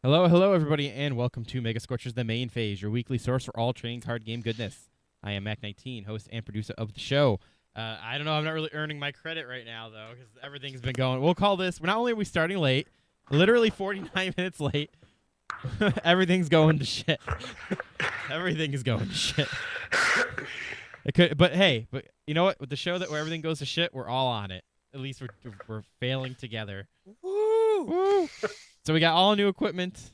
Hello, everybody, and welcome to Mega Scorchers, the main phase, your weekly source for all trading card game goodness. I am Mac19, host and producer of the show. I don't know, I'm not really earning my credit right now, though, because everything's been going. We'll call this, not only are we starting late, literally 49 minutes late, everything's going to shit. Everything is going to shit. But hey, you know what? With the show where everything goes to shit, we're all on it. At least we're failing together. Woo! Woo! So we got all new equipment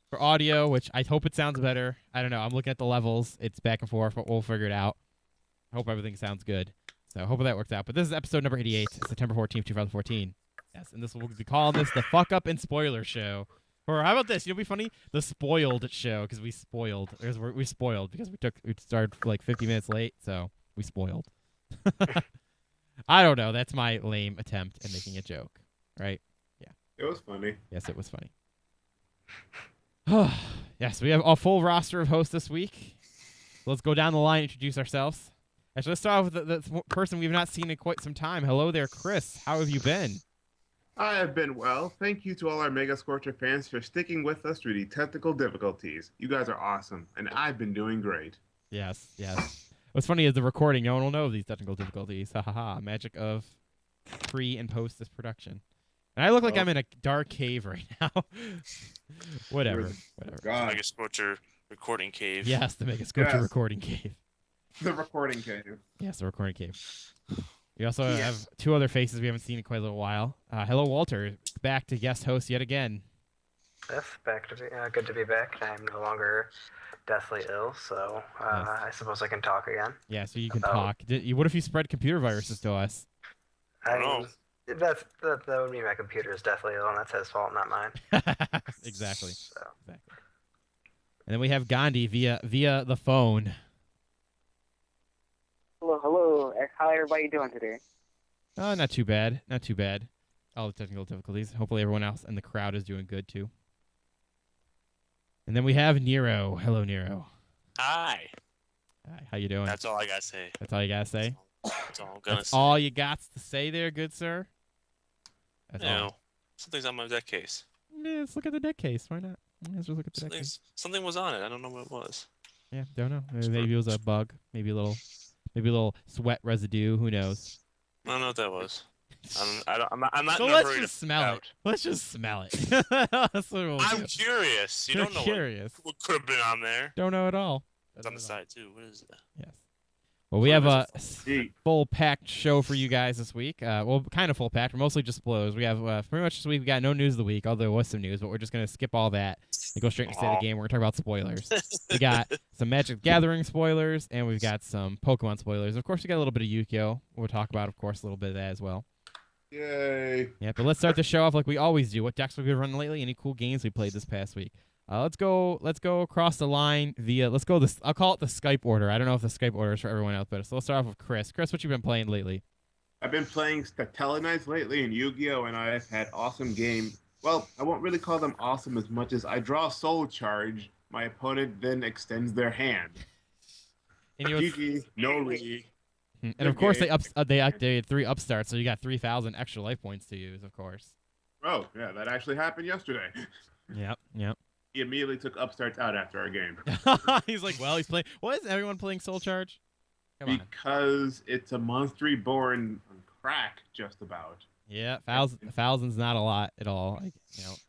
for audio, which I hope it sounds better. I don't know. I'm looking at the levels. It's back and forth, but we'll figure it out. I hope everything sounds good. So hopefully that works out. But this is episode number 88, September 14th, 2014. Yes, and we'll be calling this the Fuck Up and Spoiler Show. Or how about this? You know what'd be funny? The Spoiled Show, because we spoiled. We spoiled because we started like 50 minutes late, so we spoiled. I don't know. That's my lame attempt at making a joke, right? It was funny. Yes, it was funny. Yes, we have a full roster of hosts this week. Let's go down the line and introduce ourselves. Actually, let's start off with the person we've not seen in quite some time. Hello there, Chris. How have you been? I have been well. Thank you to all our Mega Scorcher fans for sticking with us through the technical difficulties. You guys are awesome, and I've been doing great. Yes. What's funny is the recording. No one will know these technical difficulties. Ha ha ha. Magic of pre and post this production. And I look like I'm in a dark cave right now. Whatever. God. Mega Scorcher recording cave. Yes, the Mega Scorcher Yes. recording cave. The recording cave. Yes, the recording cave. We also have two other faces we haven't seen in quite a little while. Hello, Walter. Back to guest host yet again. Yes, back to be good to be back. I'm no longer deathly ill, so Yes. I suppose I can talk again. Yeah, so you can talk. What if you spread computer viruses to us? I don't know. That would mean my computer is deathly ill, and that's his fault, not mine. Exactly. So. And then we have Gandhi via the phone. Hello. How everybody doing today? Not too bad. All the technical difficulties. Hopefully everyone else in the crowd is doing good too. And then we have Nero. Hello, Nero. Hi. Hi, how you doing? That's all I gotta say. That's all you gotta say? That's all I'm gonna That's say. all you got to say there, good sir? That's all. No. Something's on my deck case. Yeah, let's look at the deck case. Why not? Let's just look at the deck case. Something was on it. I don't know what it was. Yeah, don't know. Maybe it was a bug. Maybe a little sweat residue. Who knows? I don't know what that was. I'm not So in a let's hurry just to smell find it. Let's just smell it. That's what we'll I'm do. curious. You You're don't know curious. what could have been on there. Don't know at all. It's on the side too. What is that? Yes. Well, we have a Sweet. full packed show for you guys this week. Well, kind of full packed. We're mostly just blows. We have pretty much this week. We got no news of the week, although there was some news, but we're just gonna skip all that and go straight into state of the game. We're gonna talk about spoilers. We got some Magic the Gathering spoilers, and we've got some Pokemon spoilers. Of course, we got a little bit of Yu-Gi-Oh. We'll talk about, of course, a little bit of that as well. Yay. Yeah, but let's start the show off like we always do. What decks we've been running lately? Any cool games we played this past week? Let's go across the line via. Let's go this. I'll call it the Skype order. I don't know if the Skype order is for everyone else, but so let's start off with Chris. Chris, what you been playing lately? I've been playing Stellanites lately in Yu-Gi-Oh! And I've had awesome games. Well, I won't really call them awesome as much as I draw Soul Charge. My opponent then extends their hand. And, you GG, no re. and of course they updated 3 upstarts, so you got 3,000 extra life points to use. Of course. Oh, yeah, that actually happened yesterday. Yep. He immediately took upstarts out after our game. He's like, well, he's playing. Why isn't everyone playing Soul Charge? Come on. Because it's a monster reborn on crack, just about. Yeah, thousands not a lot at all. Like,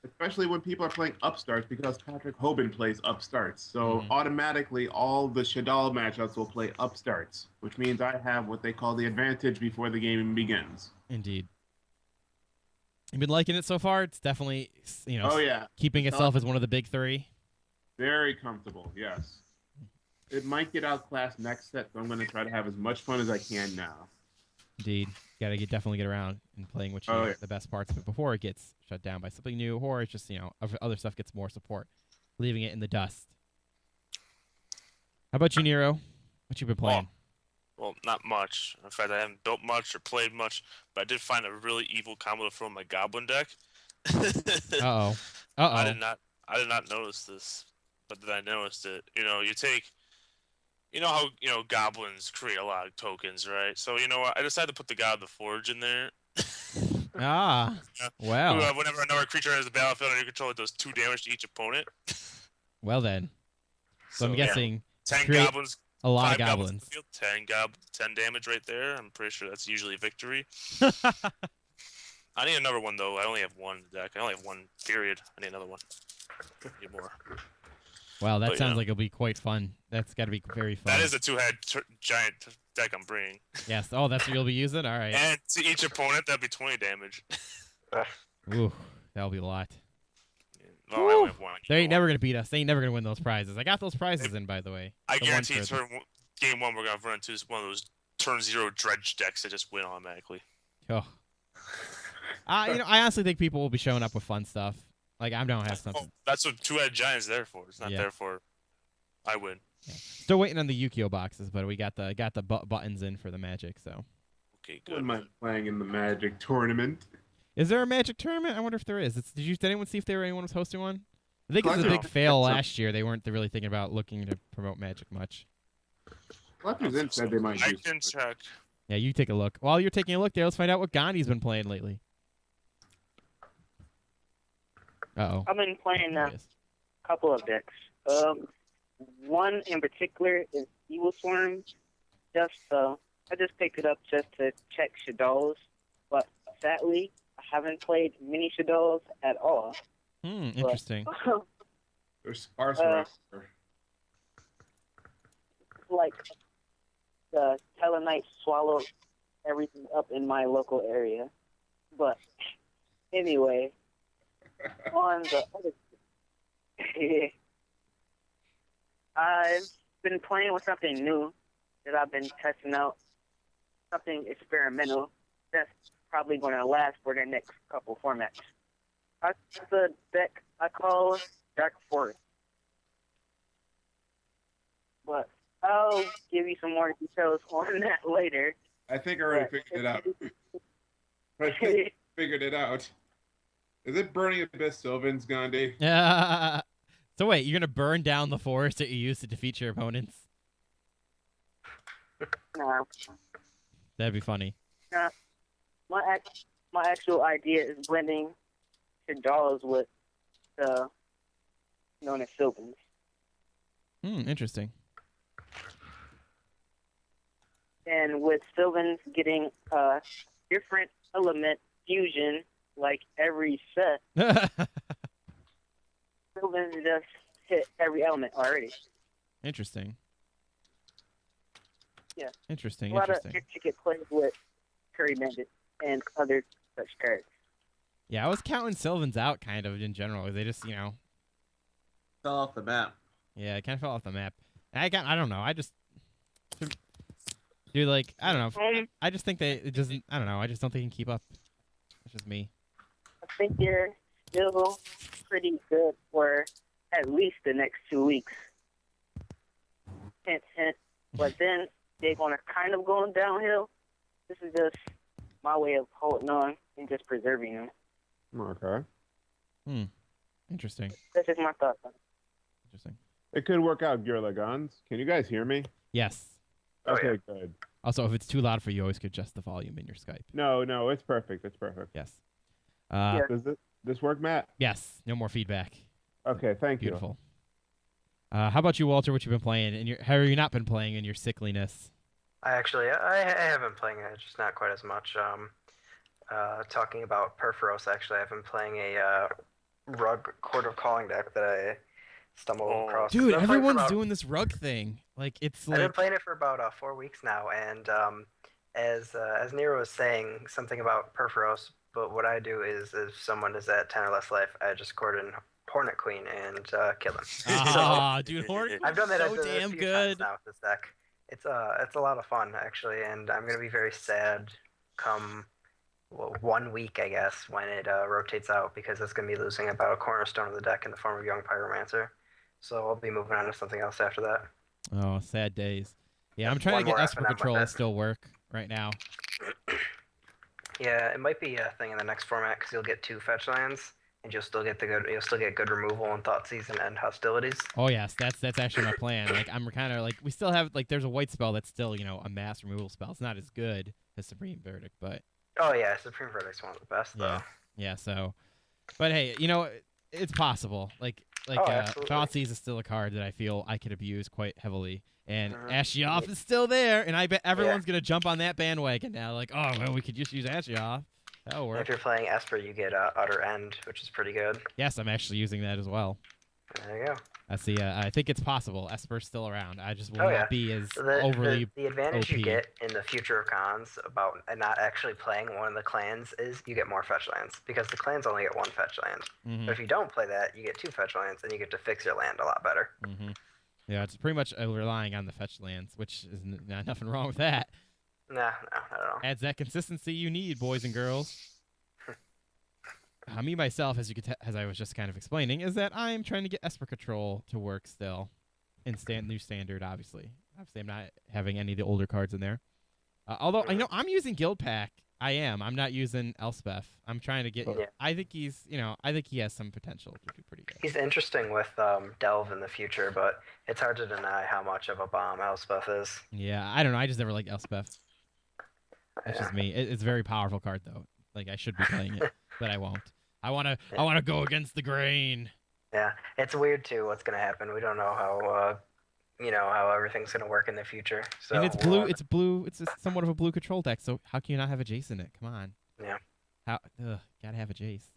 Especially when people are playing upstarts, because Patrick Hoban plays upstarts. So automatically, all the Shadal matchups will play upstarts, which means I have what they call the advantage before the game even begins. Indeed. You've been liking it so far? It's definitely, Oh yeah, keeping itself as one of the big 3. very comfortable. Yes, it might get outclassed next set, so I'm going to try to have as much fun as I can now. Indeed. You gotta definitely get around and playing the best parts of it before it gets shut down by something new, or it's just, other stuff gets more support, leaving it in the dust. How about you, Nero? What you been playing? Well, not much. In fact, I haven't built much or played much, but I did find a really evil combo to throw in my Goblin deck. Uh-oh. I Uh-oh. did not notice this, but then I noticed it. You know how goblins create a lot of tokens, right? So you know what? I decided to put the God of the Forge in there. Ah. Yeah. Who, Well. whenever another creature has the battlefield under your control, it does 2 damage to each opponent. Well then. So I'm So yeah, guessing 10 create goblins, a lot of 5 goblins in the goblins. field, 10 damage right there. I'm pretty sure that's usually victory. I need another one though. I only have one in the deck. I only have one period. I need another one. I need more. Wow, that But, sounds like it'll be quite fun. That's got to be very fun. That is a 2-head giant deck I'm bringing. Yes. Oh, that's what you'll be using? All right. And to each opponent, that'd be 20 damage. Ooh, that'll be a lot. No, I only have one. They ain't never going to beat us. They ain't never going to win those prizes. I got those prizes in, by the way. I The guarantee ones for game 1 we're gonna run into one of those turn 0 dredge decks that just win automatically. Oh. I honestly think people will be showing up with fun stuff. Like, I don't have something. Oh, that's what 2-head giant's there for. It's not there for I win. Yeah. Still waiting on the Yukio boxes, but we got the buttons in for the Magic. So, Okay, Wouldn't good. mind playing in the Magic tournament. is there a Magic tournament? I wonder if there is. Did anyone see if anyone was hosting one? I think it was a Collective- big fail last year. They weren't really thinking about looking to promote Magic much. Collectors Inn said they might I use can it. check. Yeah, you take a look. While you're taking a look there, let's find out what Gandhi's been playing lately. Uh-oh. I've been playing There a he is. couple of decks. One in particular is Evil Swarm. I just picked it up just to check Shadows, but sadly, I haven't played mini Shadows at all. Interesting. They're sparse Uh, around here. Like the Telenite swallowed everything up in my local area. But anyway, on the other, I've been playing with something new that I've been testing out, something experimental that's probably going to last for the next couple formats. It's a deck I call Dark Forest. But I'll give you some more details on that later. I think I already figured it out. I think I figured it out. Is it Burning Abyss Sylvans, Gandhi? So wait, you're gonna burn down the forest that you use to defeat your opponents? No. That'd be funny. My actual idea is blending Shadows with the known as Sylvans. Interesting. And with Sylvans getting a different element fusion like every set, Sylvans just hit every element already. Interesting. Yeah. Interesting. A lot of Interesting. intricate plays with Curry Bandit and other such cards. Yeah, I was counting Sylvans out kind of in general. They just, Fell off the map. yeah, it kind of fell off the map. And I don't know. Dude, like, I don't know. I just think it doesn't. I don't know. I just don't think it can keep up. That's just me. I think they're still pretty good for at least the next 2 weeks. Hint, hint. But then they're going to kind of go downhill. This is just my way of holding on and just preserving them. Okay. Interesting. That's just my thoughts on it. Interesting. It could work out, Gorilla Guns. Can you guys hear me? Yes. Oh, Okay, good. Also, if it's too loud for you, always could adjust the volume in your Skype. No, it's perfect. It's perfect. Yes. Yeah. Does this work, Matt? Yes. No more feedback. Okay, thank you. Beautiful. How about you, Walter? What you been playing? And how have you not been playing in your sickliness? I have been playing it, just not quite as much. Talking about Perforos, actually, I've been playing a Rug Court of Calling deck that I stumbled across. Dude, I've been playing for everyone's about- doing this rug thing. Like, it's I've been like. playing it for about 4 weeks now, and as Nero was saying, something about Perforos, but what I do is if someone is at 10 or less life, I just court in Hornet Queen and kill them. Ah, dude, Hornet I've done that so a damn few good. times now with this deck. It's a lot of fun actually, and I'm gonna be very sad come 1 week, I guess, when it rotates out, because it's gonna be losing about a cornerstone of the deck in the form of Young Pyromancer. So I'll be moving on to something else after that. Oh, sad days. Yeah, I'm trying to One get more Esper FNM with Control to it. still work right now. Yeah, it might be a thing in the next format because you'll get 2 fetch lands, and you'll still get good removal on Thought Season and Hostilities. Oh yes, that's actually my plan. Like I'm kind of like we still have like there's a white spell that's still a mass removal spell. It's not as good as Supreme Verdict, but Oh yeah, Supreme Verdict's one of the best yeah, though. yeah. So, but hey, it's possible. Like Oh, absolutely. Thoughtseize is still a card that I feel I could abuse quite heavily. And Mhm. Ashiok is still there, and I bet everyone's gonna jump on that bandwagon now. Like, oh well, we could just use Ashiok. That'll And work. if you're playing Esper, you get Utter End, which is pretty good. Yes, I'm actually using that as well. There you go. That's the. I think it's possible. Esper's still around. I just will Oh, not yeah. be as The, overly. the advantage OP. you get in the future of cons about not actually playing one of the clans is you get more fetch lands because the clans only get 1 fetch land. Mhm. But if you don't play that, you get 2 fetch lands and you get to fix your land a lot better. Mm-hmm. Yeah, it's pretty much relying on the fetch lands, which is nothing wrong with that. No, not at all. Adds that consistency you need, boys and girls. Me myself, as you could as I was just kind of explaining, is that I'm trying to get Esper Control to work still in new standard. Obviously, I'm not having any of the older cards in there. Although I'm using Guild Pack. I am. I'm not using Elspeth. I'm trying to get. Yeah. I think he's. I think he has some potential to do pretty good. He's interesting with Delve in the future, but it's hard to deny how much of a bomb Elspeth is. Yeah, I don't know. I just never liked Elspeth. That's Yeah. just me. It's a very powerful card though. Like I should be playing it, but I won't. I wanna go against the grain. Yeah, it's weird too. What's gonna happen? We don't know how how everything's gonna work in the future. So And it's blue. It's blue. It's somewhat of a blue control deck. So how can you not have a Jace in it? Come on. Yeah. Gotta have a Jace.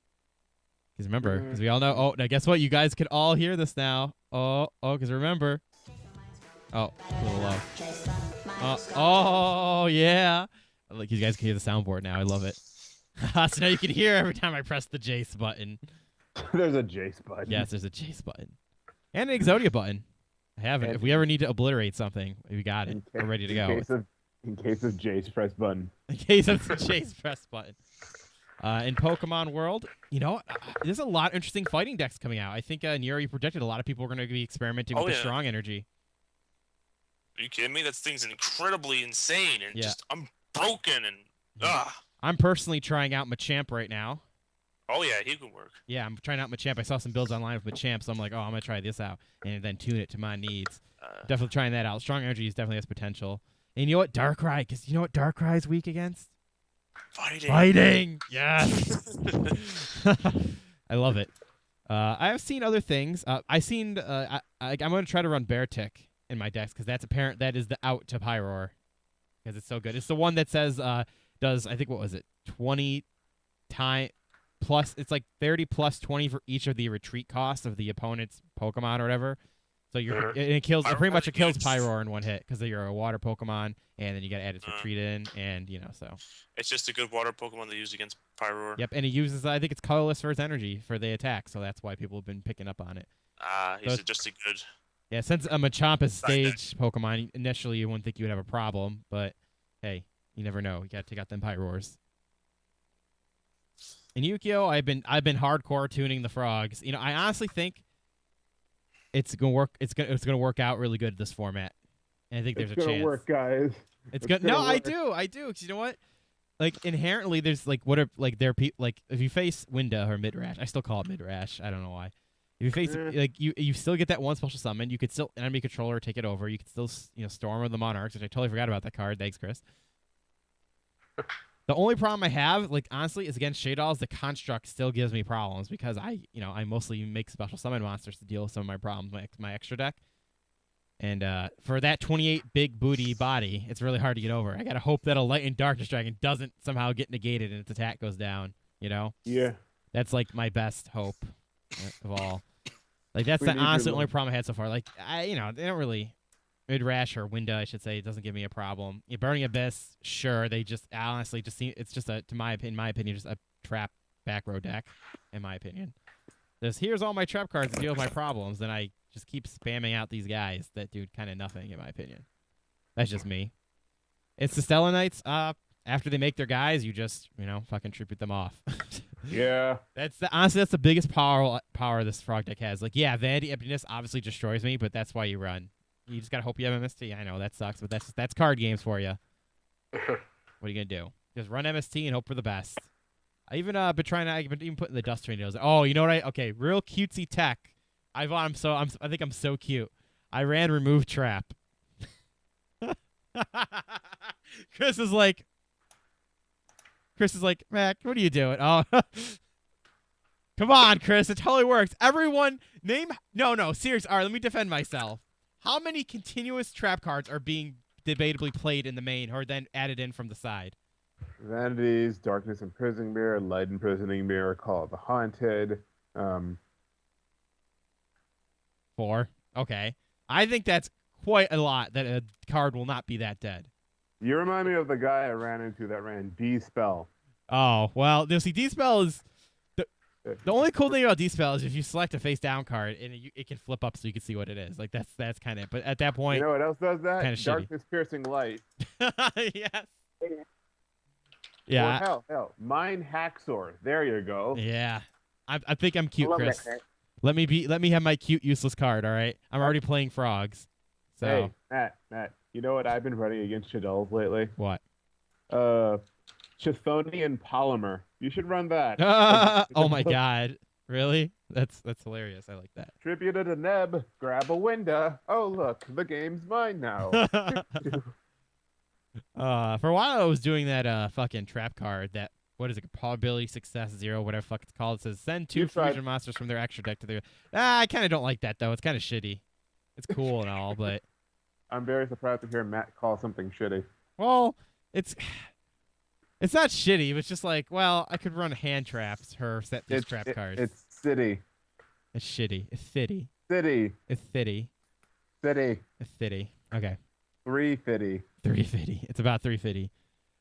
Because remember, because we all know. Oh, now guess what? You guys can all hear this now. Because remember. Oh, a little low. Oh yeah. Like you guys can hear the soundboard now. I love it. So now you can hear every time I press the Jace button. There's a Jace button. Yes, there's a Jace button. And an Exodia button. I have it. If we ever need to obliterate something, we got it. We're ready to go. In case of Jace, press button. In case of the Jace, press button. In Pokemon World, there's a lot of interesting fighting decks coming out. I think, Nero, you predicted a lot of people were going to be experimenting with the strong energy. Are you kidding me? That thing's incredibly insane and just unbroken and I'm personally trying out Machamp right now. Oh yeah, he can work. Yeah, I'm trying out Machamp. I saw some builds online with Machamp, so I'm like, I'm gonna try this out and then tune it to my needs. Definitely trying that out. Strong energy definitely has potential. And you know what, Darkrai? Because you know what Darkrai is weak against? Fighting. Yes. I love it. I have seen other things. I'm gonna try to run Beartick in my decks because that's apparent. That is the out to Pyroar because it's so good. It's the one that says does I think what was it 20 time plus it's like 30 plus 20 for each of the retreat costs of the opponent's Pokemon or whatever. So it kills pretty much it kills Pyroar in one hit because you're a water Pokemon and then you got to add its retreat in and so it's just a good water Pokemon to use against Pyroar. Yep, and it uses I think it's colorless for its energy for the attack, so that's why people have been picking up on it. He's just a good. Yeah, since a Machamp is stage Pokemon, initially you wouldn't think you would have a problem, but hey, you never know. You got to take out them Pyroars. In Yu-Gi-Oh, I've been hardcore tuning the frogs. I honestly think it's gonna work. It's gonna work out really good this format, and I think there's a chance. It's gonna work, guys. It's gonna. No, I do. Because you know what? Like inherently, there's like what are like there like if you face Winda or Midrash, I still call it Midrash. I don't know why. If you face like you still get that one special summon. You could still enemy controller take it over. You could still Storm of the Monarchs, which I totally forgot about that card. Thanks, Chris. The only problem I have, like honestly, is against Shaydolls. The construct still gives me problems because I mostly make special summon monsters to deal with some of my problems, my extra deck. And for that 28 big booty body, it's really hard to get over. I gotta hope that a Light and Darkness Dragon doesn't somehow get negated and its attack goes down. Yeah. That's like my best hope of all. Like that's honestly the only problem I had so far. Like they don't really. Midrash or Winda, I should say, it doesn't give me a problem. Burning Abyss, sure. They just honestly just seem it's just in my opinion, just a trap back row deck, in my opinion. Here's all my trap cards to deal with my problems, and I just keep spamming out these guys that do kind of nothing, in my opinion. That's just me. It's the Stellar Knights. After they make their guys, you just fucking tribute them off. Yeah. Honestly, that's the biggest power this frog deck has. Like, yeah, Vanity Emptiness obviously destroys me, but that's why you run. You just gotta hope you have MST. I know that sucks, but that's card games for you. What are you gonna do? Just run MST and hope for the best. I've been even putting the dust tornadoes. Oh, you know what? Okay, real cutesy tech. I think I'm so cute. I ran remove trap. Chris is like, Mac, what are you doing? Oh, come on, Chris, it totally works. Everyone, no, serious. All right, let me defend myself. How many continuous trap cards are being debatably played in the main or then added in from the side? Vanities, Darkness Imprisoning Mirror, Light Imprisoning Mirror, Call of the Haunted. 4. Okay. I think that's quite a lot that a card will not be that dead. You remind me of the guy I ran into that ran D-Spell. Oh, well, see, D-Spell is... The only cool thing about D-Spell is if you select a face-down card, and it can flip up so you can see what it is. Like, that's kind of... But at that point... You know what else does that? Kinda shitty. Darkness Piercing Light. Yes. Yeah. Or hell. Mine Hacksaw. There you go. Yeah. I think I'm cute, I love Chris. that card. Let me have my cute, useless card, all right? I'm already playing frogs. So... Hey, Matt. You know what I've been running against Shadulls lately? What? Chthonian Polymer. You should run that. Oh my god. Really? That's hilarious. I like that. Tribute to Neb. Grab a window. Oh, look. The game's mine now. For a while I was doing that fucking trap card that what is it? Probability success 0, whatever fuck it's called. It says send 2 fusion monsters from their extra deck to their. I kind of don't like that though. It's kind of shitty. It's cool and all, but I'm very surprised to hear Matt call something shitty. well, it's not shitty. It's just like, well, I could run hand traps. Set these trap cards. It's city. It's shitty. It's fitty. City. It's fitty. City. It's fitty. Okay. 350. 350. It's about 350.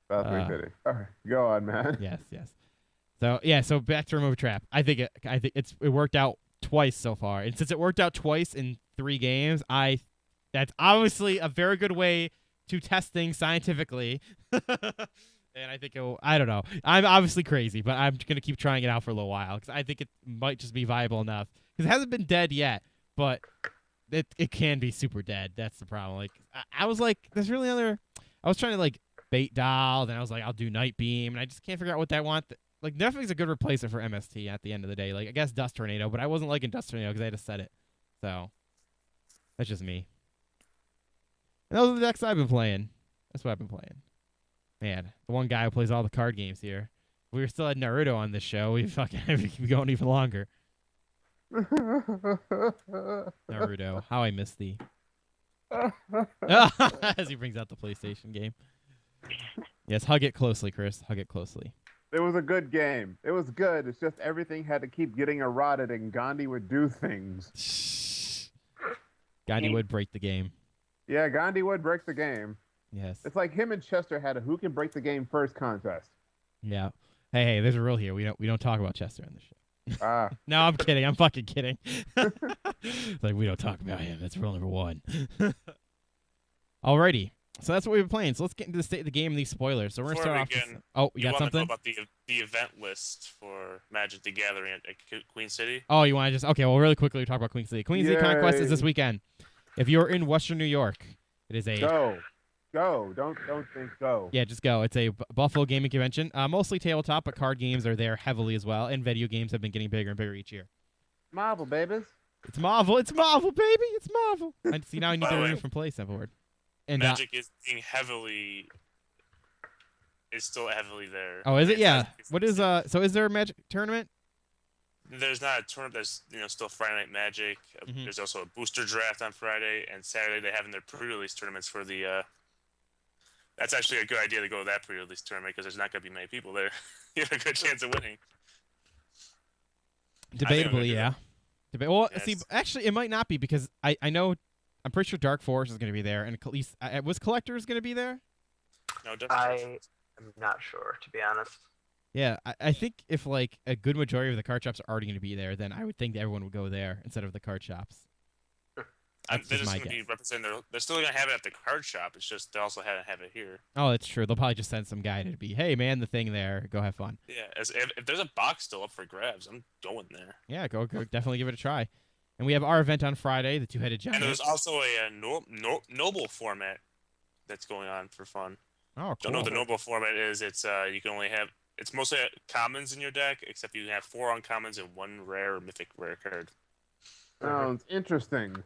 About 350. All right, go on, man. Yes. So back to remove trap. I think it worked out twice so far, and since it worked out twice in 3 games, that's obviously a very good way to test things scientifically. And I think I don't know. I'm obviously crazy, but I'm gonna keep trying it out for a little while because I think it might just be viable enough because it hasn't been dead yet, but it can be super dead. That's the problem. Like I was like, there's really other. I was trying to like bait doll, then I was like, I'll do night beam, and I just can't figure out what that want. Like Nothing's a good replacement for MST at the end of the day. Like I guess Dust Tornado, but I wasn't liking Dust Tornado because I had to set it. So that's just me. And those are the decks I've been playing. That's what I've been playing. Man, the one guy who plays all the card games here. If we were still at Naruto on this show, we fucking keep going even longer. Naruto, how I miss thee. As he brings out the PlayStation game. Yes, hug it closely, Chris. Hug it closely. It was a good game. It was good. It's just everything had to keep getting eroded, and Gandhi would do things. Gandhi would break the game. Yeah, Gandhi would break the game. Yes. It's like him and Chester had a who can break the game first contest. Yeah. Hey, there's a rule here. We don't talk about Chester on the show. Ah. No, I'm kidding. I'm fucking kidding. Like we don't talk about him. That's rule number 1. Alrighty. So that's what we've been playing. So let's get into the state of the game and these spoilers. So we're gonna start off. Oh, you got something? You want to know about the event list for Magic the Gathering at Queen City? Oh, you want to just okay? Well, really quickly, we talk about Queen City. Queen City Conquest is this weekend. If you're in Western New York, it is a Go. Don't think go. Yeah, just go. It's a Buffalo gaming convention. Mostly tabletop, but card games are there heavily as well, and video games have been getting bigger and bigger each year. Marvel, babies. It's Marvel, baby. It's Marvel. I see now I need to remove from place board. And Magic is still heavily there. Oh, is it? Yeah. What is so is there a Magic tournament? There's not a tournament. There's still Friday Night Magic. There's also a booster draft on Friday, and Saturday they have their pre-release tournaments for the. That's actually a good idea to go to that pre-release tournament because there's not going to be many people there. You have a good chance of winning. Debatably, yeah. Well, yes. See, actually, it might not be because I know I'm pretty sure Dark Forest is going to be there, and at least was Collectors going to be there? No, definitely. I am not sure, to be honest. Yeah, I think if like a good majority of the card shops are already going to be there, then I would think that everyone would go there instead of the card shops. They're just going to be representing. They're still going to have it at the card shop. It's just they also have it here. Oh, that's true. They'll probably just send some guy to be, hey man, the thing there, go have fun. Yeah, if there's a box still up for grabs, I'm going there. Yeah, go definitely give it a try. And we have our event on Friday, the two-headed giant. And there's also a noble format that's going on for fun. Oh, cool. Don't know what the noble format is. It's you can only have. It's mostly commons in your deck, except you can have 4 uncommons and 1 rare or mythic rare card. Sounds interesting.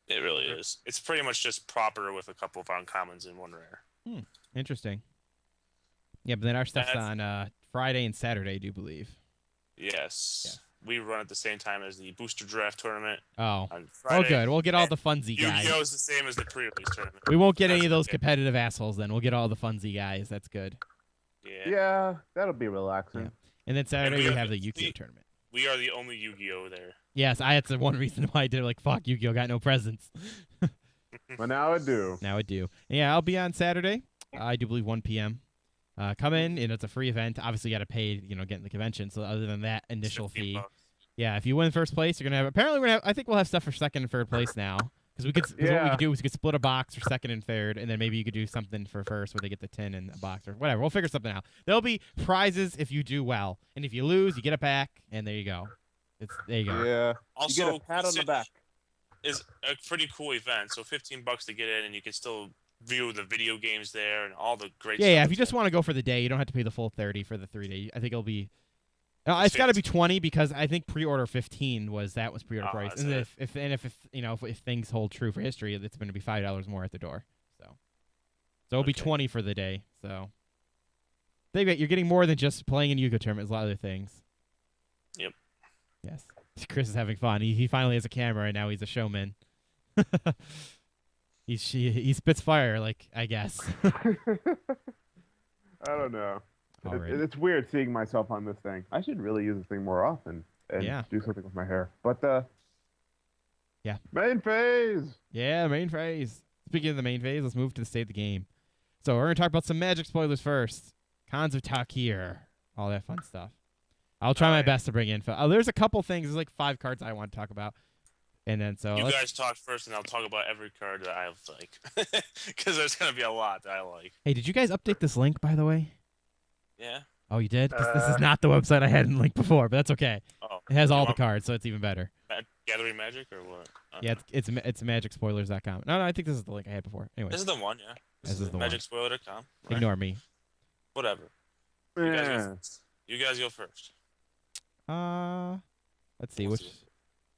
It really is. It's pretty much just proper with a couple of uncommons and 1 rare. Interesting. Yeah, but then our stuff's on Friday and Saturday, I do believe. Yes. Yeah. We run at the same time as the booster draft tournament. Oh. On Friday. Oh, good. We'll get all the funsy guys. Yu-Gi-Oh! Is the same as the pre-release tournament. We won't get any of those competitive assholes then. We'll get all the funsy guys. That's good. Yeah, that'll be relaxing. Yeah. And then Saturday we have the Yu-Gi-Oh! Tournament. We are the only Yu-Gi-Oh! There. Yes, that's the one reason why I did it. Like, fuck, Yu-Gi-Oh! Got no presents. But now I do. Now I do. Yeah, I'll be on Saturday. I do believe 1 p.m. Come in, and it's a free event. Obviously, you got to pay, get in the convention. So other than that initial fee, yeah, if you win first place, you're gonna have. Apparently, we're gonna have. I think we'll have stuff for second and third place now. Because what we could do is we could split a box for second and third, and then maybe you could do something for first where they get the tin in a box or whatever. We'll figure something out. There'll be prizes if you do well, and if you lose, you get it back, and there you go. There you go. Yeah. Also, you get a pat on the back. Is a pretty cool event. So $15 to get in, and you can still view the video games there and all the great. Yeah, stuff. if you just want to go for the day, you don't have to pay the full 30 for the 3 day. I think it'll be. It's got to be 20 because I think pre-order 15 was pre-order price. And if things hold true for history, it's going to be $5 more at the door. So it'll be 20 for the day. So you're getting more than just playing in Yu-Gi-Oh! Tournament. There's a lot of other things. Yep. Yes. Chris is having fun. He finally has a camera and now he's a showman. He spits fire, I guess. I don't know. It's weird seeing myself on this thing. I should really use this thing more often and do something with my hair. But yeah. Main phase. Yeah, main phase. Speaking of the main phase, let's move to the state of the game. So we're gonna talk about some Magic spoilers first. Khans of Tarkir, all that fun stuff. I'll try my best to bring info. There's a couple things. There's 5 cards I want to talk about. And then you guys talk first, and I'll talk about every card that I like, because there's gonna be a lot that I like. Hey, did you guys update this link, by the way? Yeah. Oh, you did? This is not the website I had in link before, but that's okay. Oh, it has all the cards, so it's even better. Gathering Magic or what? Yeah, it's magicspoilers.com. No, I think this is the link I had before. Anyway. This is the one, yeah. This is the magicspoiler.com. Right. Ignore me. Whatever. Yeah. You guys go first. Let's see which.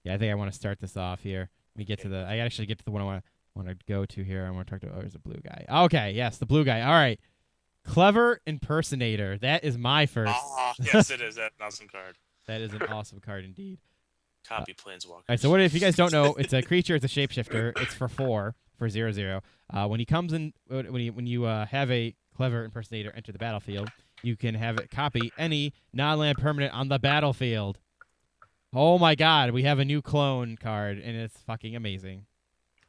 Yeah, I think I want to start this off here. Let me get to the. I actually get to the one I want to go to here. I want to talk to. Oh, there's a blue guy. Okay, yes, the blue guy. All right, Clever Impersonator. That is my first. Yes, it is. That's an awesome card. That is an awesome card indeed. Copy Planeswalker. All right, so if you guys don't know, it's a creature. It's a shapeshifter. It's for 0/0. When he comes in, when you have a Clever Impersonator enter the battlefield, you can have it copy any non-land permanent on the battlefield. Oh my God, we have a new clone card, and it's fucking amazing.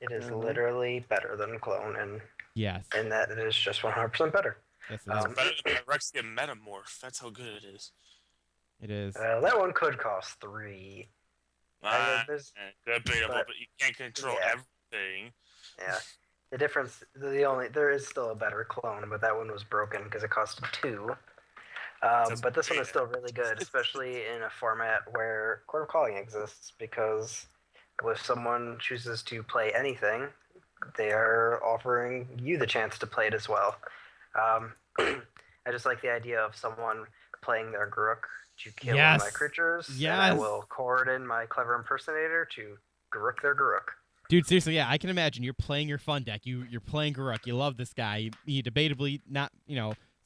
It is literally better than clone, and yes, and that it is just 100% better. Yes, it is. Better than Rexia Metamorph. That's how good it is. It is. That one could cost 3. Debatable, but you can't control everything. Yeah. The difference, there is still a better clone, but that one was broken because it cost 2. But this one is still really good, especially in a format where Court of Calling exists, because if someone chooses to play anything, they are offering you the chance to play it as well. I just like the idea of someone playing their Grook to kill one of my creatures, and I will chord in my Clever Impersonator to Grook their Grook. Dude, seriously, yeah, I can imagine you're playing your fun deck. You're playing Garruk. You love this guy. He debatably not,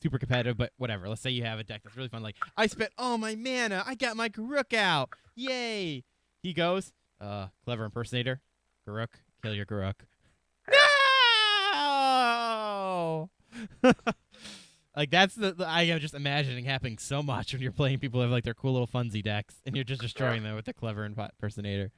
super competitive, but whatever. Let's say you have a deck that's really fun. Like, I spent all my mana. I got my Garruk out. Yay! He goes, Clever Impersonator, Garruk, kill your Garruk. No! Like, that's I am just imagining happening so much when you're playing people who have, their cool little funsy decks, and you're just destroying them with the Clever Impersonator.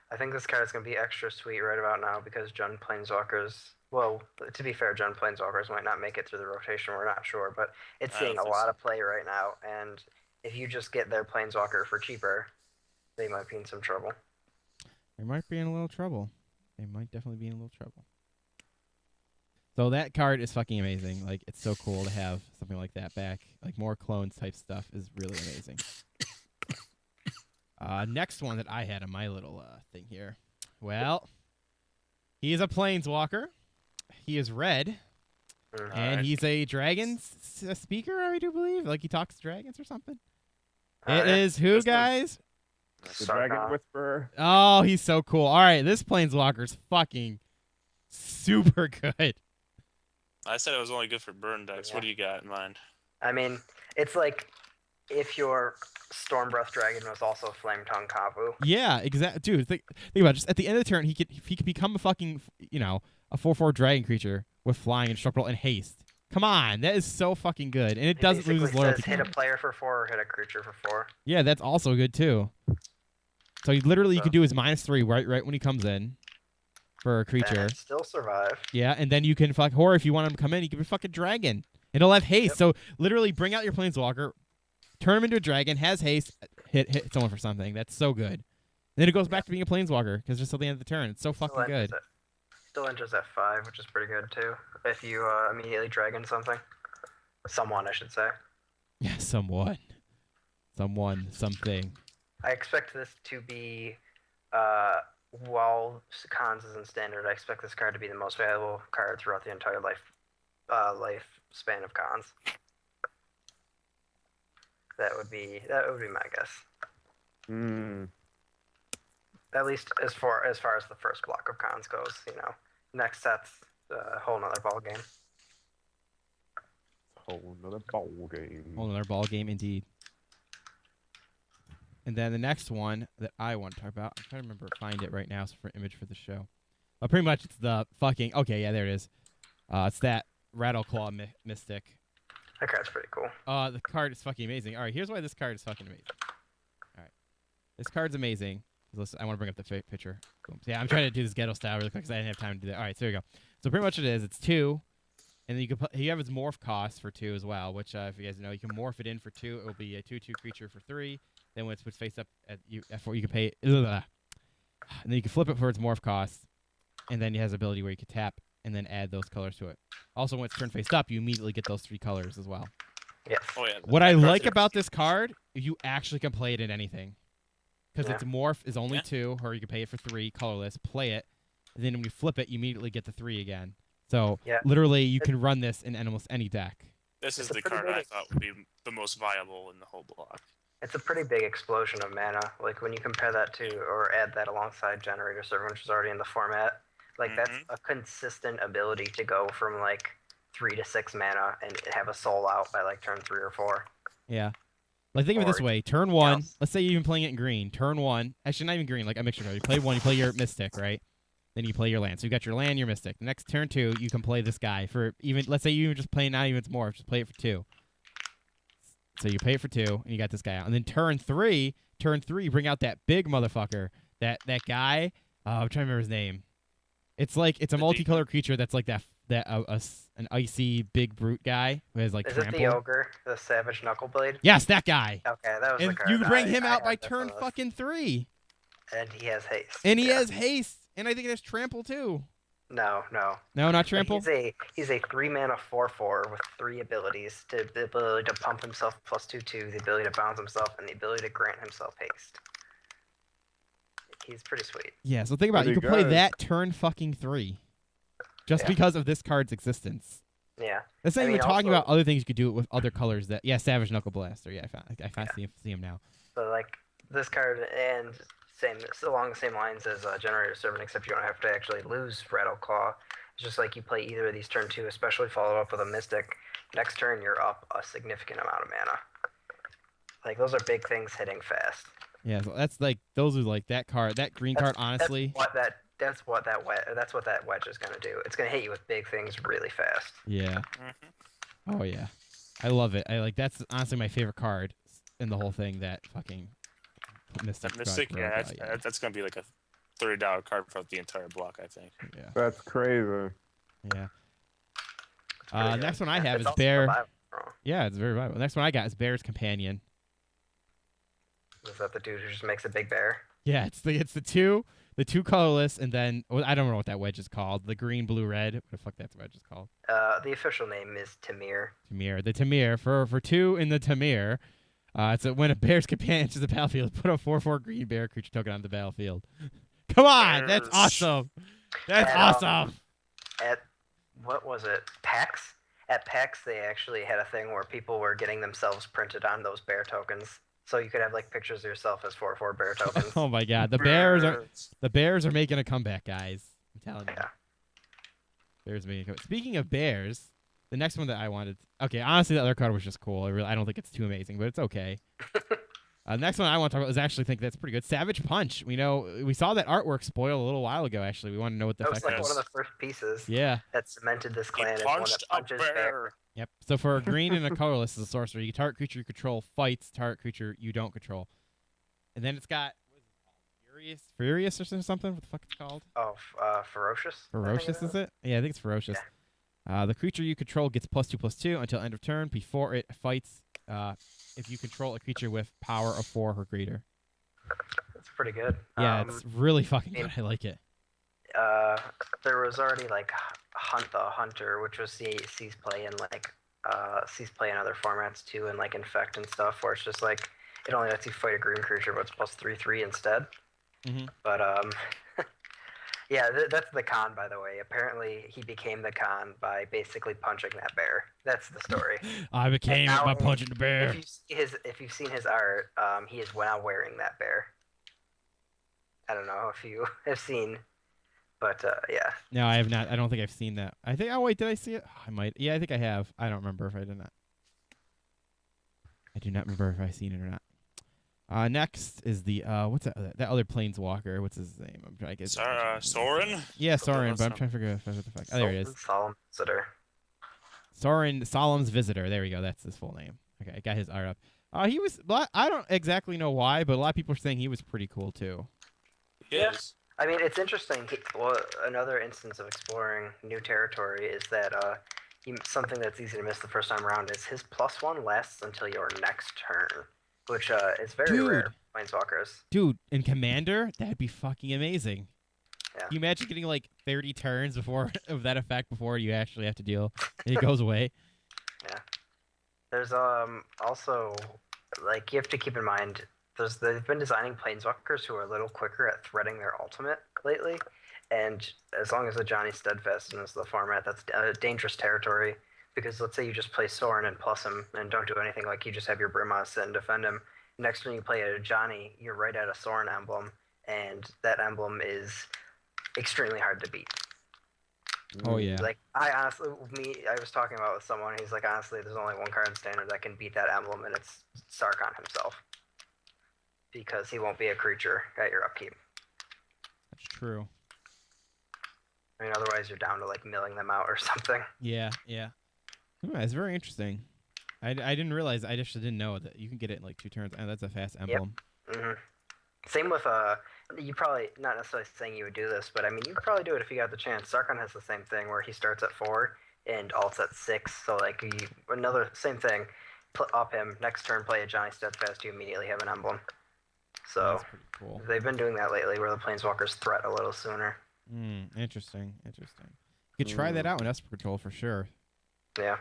I think this card is going to be extra sweet right about now because Jund Planeswalkers, well, to be fair, Jund Planeswalkers might not make it through the rotation, we're not sure, but it's seeing a lot of play right now, and if you just get their Planeswalker for cheaper, they might be in some trouble. They might be in a little trouble. They might definitely be in a little trouble. So that card is fucking amazing. Like, it's so cool to have something like that back. Like, more clones type stuff is really amazing. Next one that I had on my little thing here. Well, he is a planeswalker. He is red. And he's a dragon speaker, I do believe. Like he talks to dragons or something. It is who, guys? The Dragon Whisperer. Oh, he's so cool. All right, this planeswalker's fucking super good. I said it was only good for burn decks. What do you got in mind? I mean, it's like if your Stormbreath Dragon was also Flame Tongue Kavu. Yeah, exactly. Dude, think about it. Just at the end of the turn, he could become a fucking, a 4/4 dragon creature with flying, indestructible, and haste. Come on, that is so fucking good, and it doesn't lose his loyalty. Hit a player for 4 or hit a creature for 4. Yeah, that's also good too. So you could do his -3 right when he comes in for a creature. Still survive. Yeah, and then you can or if you want him to come in, you can be fucking dragon. And he'll have haste. So literally bring out your planeswalker, turn him into a dragon, has haste, hit someone for something. That's so good. And then it goes back to being a planeswalker because just till the end of the turn. It's so fucking good. Still enters at 5, which is pretty good too. If you immediately dragon something. Someone, I should say. Yeah, someone. Something. I expect this to be, while Khans is in standard, I expect this card to be the most valuable card throughout the entire lifespan of Khans. That would be my guess. At least as far as the first block of Khans goes, Next set's a whole nother ball game. Whole nother ball game. Whole nother ball game, indeed. And then the next one that I want to talk about, I'm trying to find it right now for image for the show. But pretty much it's the fucking, okay, yeah, there it is. It's that Rattleclaw Mystic. That card's pretty cool. The card is fucking amazing. All right, here's why this card is fucking amazing. All right. This card's amazing. Listen, I want to bring up the picture. Boom. So yeah, I'm trying to do this ghetto style really quick because I didn't have time to do that. All right, so here we go. So pretty much it's 2. And then you have its morph cost for 2 as well, which if you guys know, you can morph it in for 2. It will be a 2/2 creature for 3. Then when it's face up at you F4, you can pay. And then you can flip it for its morph cost, and then it has ability where you can tap and then add those colors to it. Also, when it's turn faced up, you immediately get those 3 colors as well. Yes. Oh yeah. What I like about this card, you actually can play it in anything, because its morph is only 2, or you can pay it for 3, colorless. Play it, and then when you flip it, you immediately get the 3 again. So literally, you can run this in almost any deck. This is the card I thought would be the most viable in the whole block. It's a pretty big explosion of mana. Like when you compare that to, or add that alongside Generator Server, which is already in the format, like that's a consistent ability to go from like 3 to 6 mana and have a soul out by like turn 3 or 4. Yeah. Like think of it this way: turn 1. Let's say you've been playing it in green. Turn 1. Actually, not even green. Like a mixture card. You play 1. You play your Mystic, right? Then you play your land. So you got your land, your Mystic. The next turn 2, you can play this guy for even. Let's say you just play not even its morph. Just play it for 2. So you pay it for 2, and you got this guy out. And then turn 3, bring out that big motherfucker. That guy. I'm trying to remember his name. It's a multicolored creature that's like an icy big brute guy who has like. Is it the ogre, the Savage Knuckleblade? Yes, that guy. Okay, that was and the card. You bring him out by turn fucking 3. And he has haste. And I think it has trample too. No, not trample. He's a 3 mana 4/4 with 3 abilities: the ability to pump himself +2/2, the ability to bounce himself, and the ability to grant himself haste. He's pretty sweet. Yeah, so think about it. You can play that turn fucking 3, just because of this card's existence. Yeah. That's not even talking about other things you could do it with other colors. Savage Knuckle Blaster. Yeah, I see him now. So like this card and. Along the same lines as Generator Servant, except you don't have to actually lose Rattleclaw. It's just like you play either of these turn 2, especially follow up with a Mystic. Next turn, you're up a significant amount of mana. Like, those are big things hitting fast. Yeah, so that's like, those are like that card, that green card, honestly. That's what that wedge is going to do. It's going to hit you with big things really fast. Yeah. Oh, yeah. I love it. That's honestly my favorite card in the whole thing, that fucking... Mystic, that's gonna be like a $30 card for the entire block, I think. Yeah, that's crazy. Yeah. Next one I have is Bear. Yeah, it's very viable. Next one I got is Bear's Companion. Is that the dude who just makes a big bear? Yeah, it's the two colorless, and then I don't know what that wedge is called. The green, blue, red. What the fuck that wedge is called? The official name is Tamir. The Tamir for 2 in the Tamir. It's when a bear's companion enters the battlefield, put a 4/4 green bear creature token on the battlefield. Come on, that's Bears. awesome. That's And, awesome. At what was it? PAX? At PAX, they actually had a thing where people were getting themselves printed on those bear tokens, so you could have like pictures of yourself as 4/4 bear tokens. Oh my God, the Bears are making a comeback, guys. I'm telling you. Yeah. Bears making a comeback. Speaking of bears, the next one that I wanted. Okay, honestly, the other card was just cool. I don't think it's too amazing, but it's okay. The next one I want to talk about is actually think that's pretty good. Savage Punch. We saw that artwork spoil a little while ago. Actually, we want to know what the That was effect like is. one of the first pieces Yeah. that cemented this He clan as one punched that a punches bear. bear. Yep. So for a green and a colorless as a sorcerer, you target creature you control fights target creature you don't control, and then it's got what is it called? Furious or something? What the fuck it's called? Oh, ferocious. I think Ferocious is it? Yeah, I think it's ferocious. The creature you control gets +2/+2 until end of turn. Before it fights, if you control a creature with power of 4 or greater. That's pretty good. Yeah, it's really fucking good. I like it. There was already like Hunt the Hunter, which was sees play in like sees play in other formats too, and like Infect and stuff, where it's just like it only lets you fight a green creature, but it's +3/3 instead. Mhm. But yeah, that's the con, by the way. Apparently, he became the con by basically punching that bear. That's the story. I became it now by if- punching the bear. If you've seen his art, he is now wearing that bear. I don't know if you have seen, but yeah. No, I have not. I don't think I've seen that. I think. Oh wait, did I see it? Oh, I might. Yeah, I think I have. I don't remember if I did not. I do not remember if I've seen it or not. Next is the what's that other planeswalker? What's his name? I'm trying to get. Soren? Yeah, Soren. But I'm trying to figure out what the fuck. Oh, there it is. Solemn Visitor. Soren Solemn's Visitor. There we go. That's his full name. Okay, I got his art up. He was. I don't exactly know why, but a lot of people are saying he was pretty cool too. Yes. I mean, it's interesting. Another instance of exploring new territory is that something that's easy to miss the first time around is his +1 lasts until your next turn, which is very rare for planeswalkers. Dude, in Commander, that'd be fucking amazing. Yeah. Can you imagine getting like 30 turns before of that effect before you actually have to deal and it goes away? Yeah. There's also like you have to keep in mind they've been designing planeswalkers who are a little quicker at threading their ultimate lately, and as long as the Johnny Steadfastness is the format, that's dangerous territory. Because let's say you just play Soren and plus him and don't do anything, like you just have your Brimma sit and defend him. Next when you play a Johnny, you're right at a Soren emblem, and that emblem is extremely hard to beat. Oh yeah. Like I was talking about with someone. He's like, honestly, there's only one card in Standard that can beat that emblem, and it's Sarkhan himself, because he won't be a creature at your upkeep. That's true. I mean, otherwise you're down to like milling them out or something. Yeah, yeah. It's very interesting. I didn't realize. I just didn't know that you can get it in like 2 turns. And that's a fast emblem. Mm-hmm. Same with you probably not necessarily saying you would do this, but I mean you could probably do it if you got the chance. Sarkhan has the same thing where he starts at 4 and ults at 6. So like another same thing. Up him next turn, play a Johnny Steadfast. You immediately have an emblem. So That's pretty cool. they've been doing that lately, where the planeswalkers threat a little sooner. Interesting. You could try that out in Esper Control for sure. Yeah.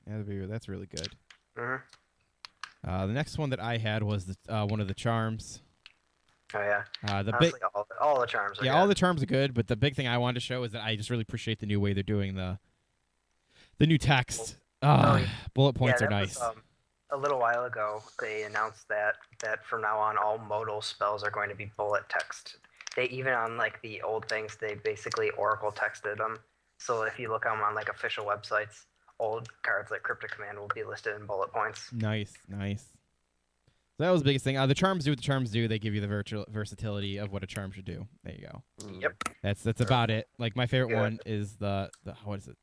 That's really good. Mm-hmm. The next one that I had was one of the charms. Oh yeah. Honestly, all the charms are good. all the charms are good, but the big thing I wanted to show is that I just really appreciate the new way they're doing the new text. Bullet points are nice. A little while ago, they announced that from now on, all modal spells are going to be bullet text. They even on like the old things, they basically Oracle texted them. So if you look on like official websites, old cards like Cryptic Command will be listed in bullet points. Nice. So that was the biggest thing. The charms do what the charms do. They give you the versatility of what a charm should do. There you go. Yep. That's about it. Like my favorite one is the what is it?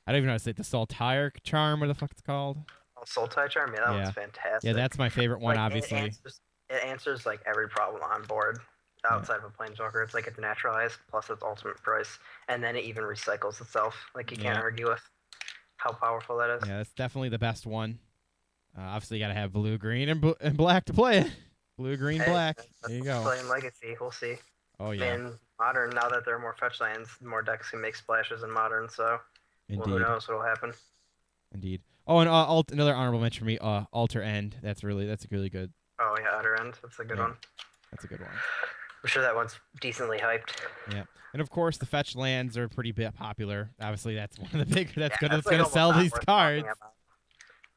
I don't even know how to say it. The Saltire charm, what the fuck it's called? Oh, Sultai charm, yeah, that one's fantastic. Yeah, that's my favorite one, like, obviously. It answers like every problem on board outside of a planeswalker. It's like it's naturalized plus its ultimate price, and then it even recycles itself. Like you can't argue with how powerful that is. Yeah, that's definitely the best one. Obviously, you gotta have blue, green, and black to play it. Blue, green, black. There you go. Playing Legacy, we'll see. Oh yeah. In Modern, now that there are more fetch lands, more decks can make splashes in Modern. So Indeed. who knows what'll happen? Indeed. Oh, and another honorable mention for me, Alter End. That's really good. Oh yeah, Outer End. That's a good Yeah. one. That's a good one. I'm sure that one's decently hyped. Yeah, and of course the fetch lands are pretty bit popular. Obviously, that's one of the big. That's Yeah, gonna that's like almost sell not these worth cards. talking about.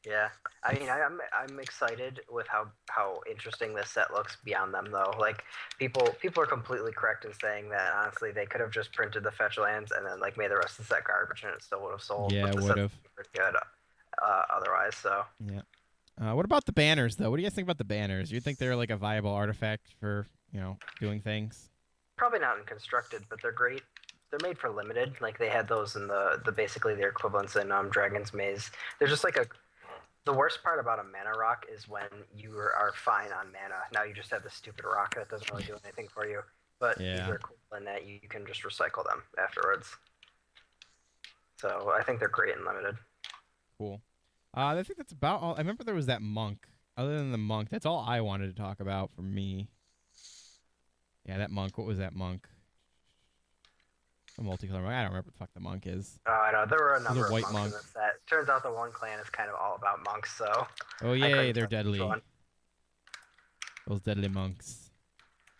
Yeah, I mean, I'm excited with how interesting this set looks beyond them though. Like people are completely correct in saying that honestly they could have just printed the fetch lands and then like made the rest of the set garbage and it still would have sold. Yeah, but the would set's have. pretty good otherwise. So Yeah. What about the banners though? What do you guys think about the banners? Do you think they're like a viable artifact for doing things? probably not in constructed, but they're great. They're made for limited. Like they had those in the basically their equivalents in Dragon's Maze. They're just like the worst part about a mana rock is when you are fine on mana. Now you just have this stupid rock that doesn't really do anything for you. But Yeah. these are cool in that you can just recycle them afterwards. So I think they're great and limited. Cool. I think that's about all. I remember there was that monk. Other than the monk, that's all I wanted to talk about for me. Yeah, that monk. What was that monk? A multicolor monk. I don't remember what the fuck the monk is. Oh, I know. There were a number of white monks monk. in this set. Turns out the one clan is kind of all about monks, so. Oh I yay, couldn't they're tell which deadly. one. Those deadly monks.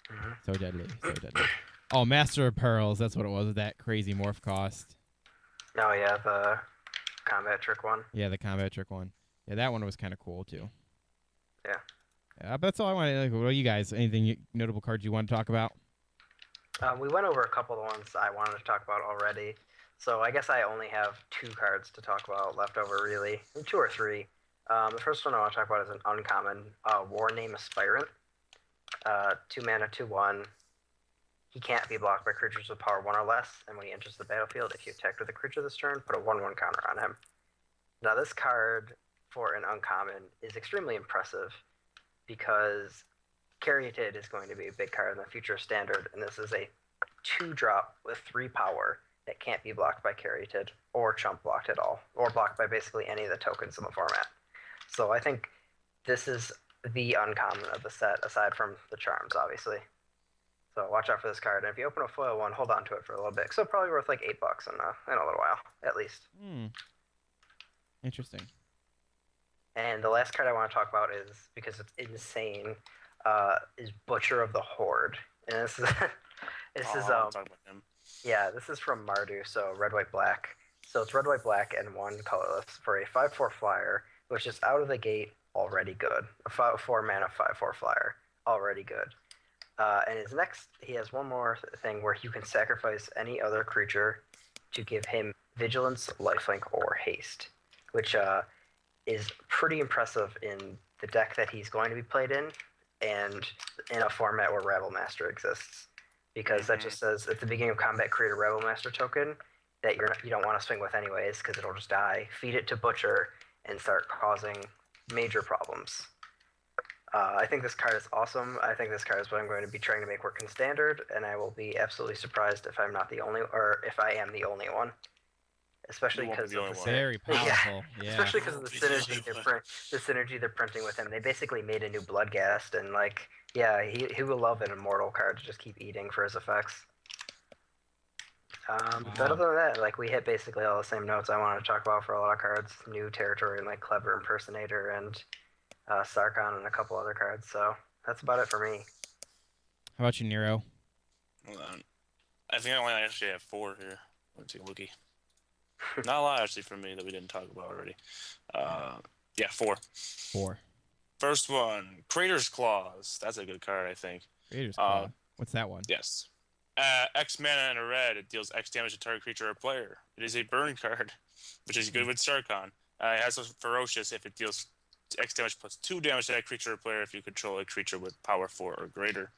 Mhm. So deadly. So deadly. Oh, Master of Pearls. That's what it was. That crazy morph cost. Oh yeah, the combat trick one. Yeah, the combat trick one. Yeah, that one was kind of cool too. Yeah. But that's all I wanted. Like, what about you guys? Anything notable cards you want to talk about? We went over a couple of the ones I wanted to talk about already. So I guess I only have 2 cards to talk about left over, really. 2 or 3. The first one I want to talk about is an uncommon War Name Aspirant. 2 mana, 2/1. He can't be blocked by creatures with power 1 or less, and when he enters the battlefield, if you attacked with a creature this turn, put a 1/1 counter on him. Now this card, for an uncommon, is extremely impressive because Caryatid is going to be a big card in the future standard, and this is a 2-drop with 3 power that can't be blocked by Caryatid or chump blocked at all, or blocked by basically any of the tokens in the format. So I think this is the uncommon of the set, aside from the charms, obviously. So watch out for this card, and if you open a foil one, hold on to it for a little bit. So probably worth like $8 in a little while, at least. Interesting. And the last card I want to talk about is, because it's insane, is Butcher of the Horde. And this is I'll talk about him. yeah, this is from Mardu, so red, white, black. So it's red, white, black, and 1 colorless for a 5/4 flyer, which is out of the gate already good. A 4 mana 5/4 flyer, already good. And his next, he has one more thing where you can sacrifice any other creature to give him vigilance, lifelink, or haste, which is pretty impressive in the deck that he's going to be played in, and in a format where Rabble Master exists, because that just says at the beginning of combat, create a Rabble Master token that you don't want to swing with anyways because it'll just die. Feed it to Butcher and start causing major problems. I think this card is awesome. I think this card is what I'm going to be trying to make work in Standard, and I will be absolutely surprised if I'm not the only, or if I am the only one. Especially because of the very powerful. Yeah. Especially because of the synergy they're printing with him. They basically made a new Bloodghast, and like, yeah, he will love an immortal card to just keep eating for his effects. But other than that, like, we hit basically all the same notes I wanted to talk about for a lot of cards. New territory and like Clever Impersonator and Sarkhan and a couple other cards. So that's about it for me. How about you, Nero? Hold on. I think I only actually have 4 here. Let's see, Wookie. Not a lot actually for me that we didn't talk about already. Yeah, 4. 4. First one, Crater's Claws. That's a good card, I think. Crater's Claw. What's that one? Yes. X mana and a red. It deals X damage to target creature or player. It is a burn card, which is good with Sarkhan. It has a ferocious if it deals X damage plus 2 damage to that creature or player if you control a creature with power 4 or greater.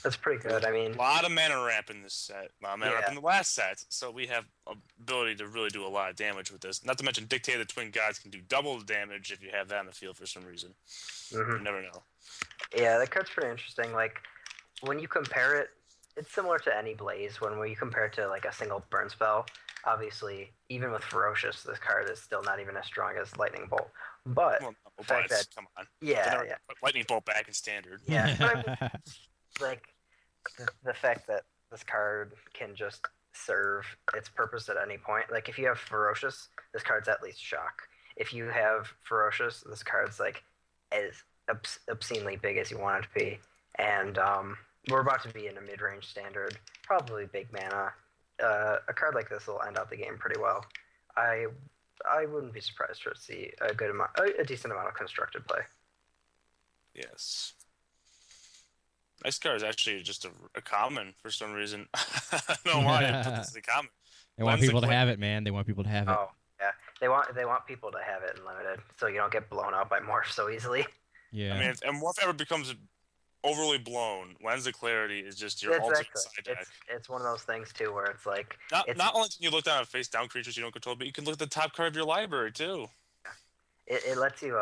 That's pretty good. I mean, a lot of mana ramp in this set. A lot of mana ramp in the last set. So we have ability to really do a lot of damage with this. Not to mention Dictator the Twin Gods can do double the damage if you have that in the field for some reason. You never know. Yeah, that card's pretty interesting. Like, when you compare it, it's similar to any Blaze. When you compare it to like a single burn spell, obviously, even with Ferocious, this card is still not even as strong as Lightning Bolt. But the fact that, come on, yeah, put Lightning Bolt back in Standard. Yeah, but I mean, like the fact that this card can just serve its purpose at any point. Like if you have Ferocious, this card's at least shock. If you have Ferocious, this card's like as obscenely big as you want it to be. And we're about to be in a mid-range standard, probably big mana. A card like this will end out the game pretty well. I wouldn't be surprised to see a decent amount of constructed play. Yes. Nice card is actually just a common for some reason. I don't know why I put this as a common. They want people to have it, man. They want people to have it. Oh yeah, they want people to have it in limited, so you don't get blown out by morph so easily. Yeah. I mean, and morph ever becomes overly blown. Lens of Clarity is just your ultimate side deck. It's one of those things too where it's like not only can you look down at face down creatures you don't control, but you can look at the top card of your library too. It lets you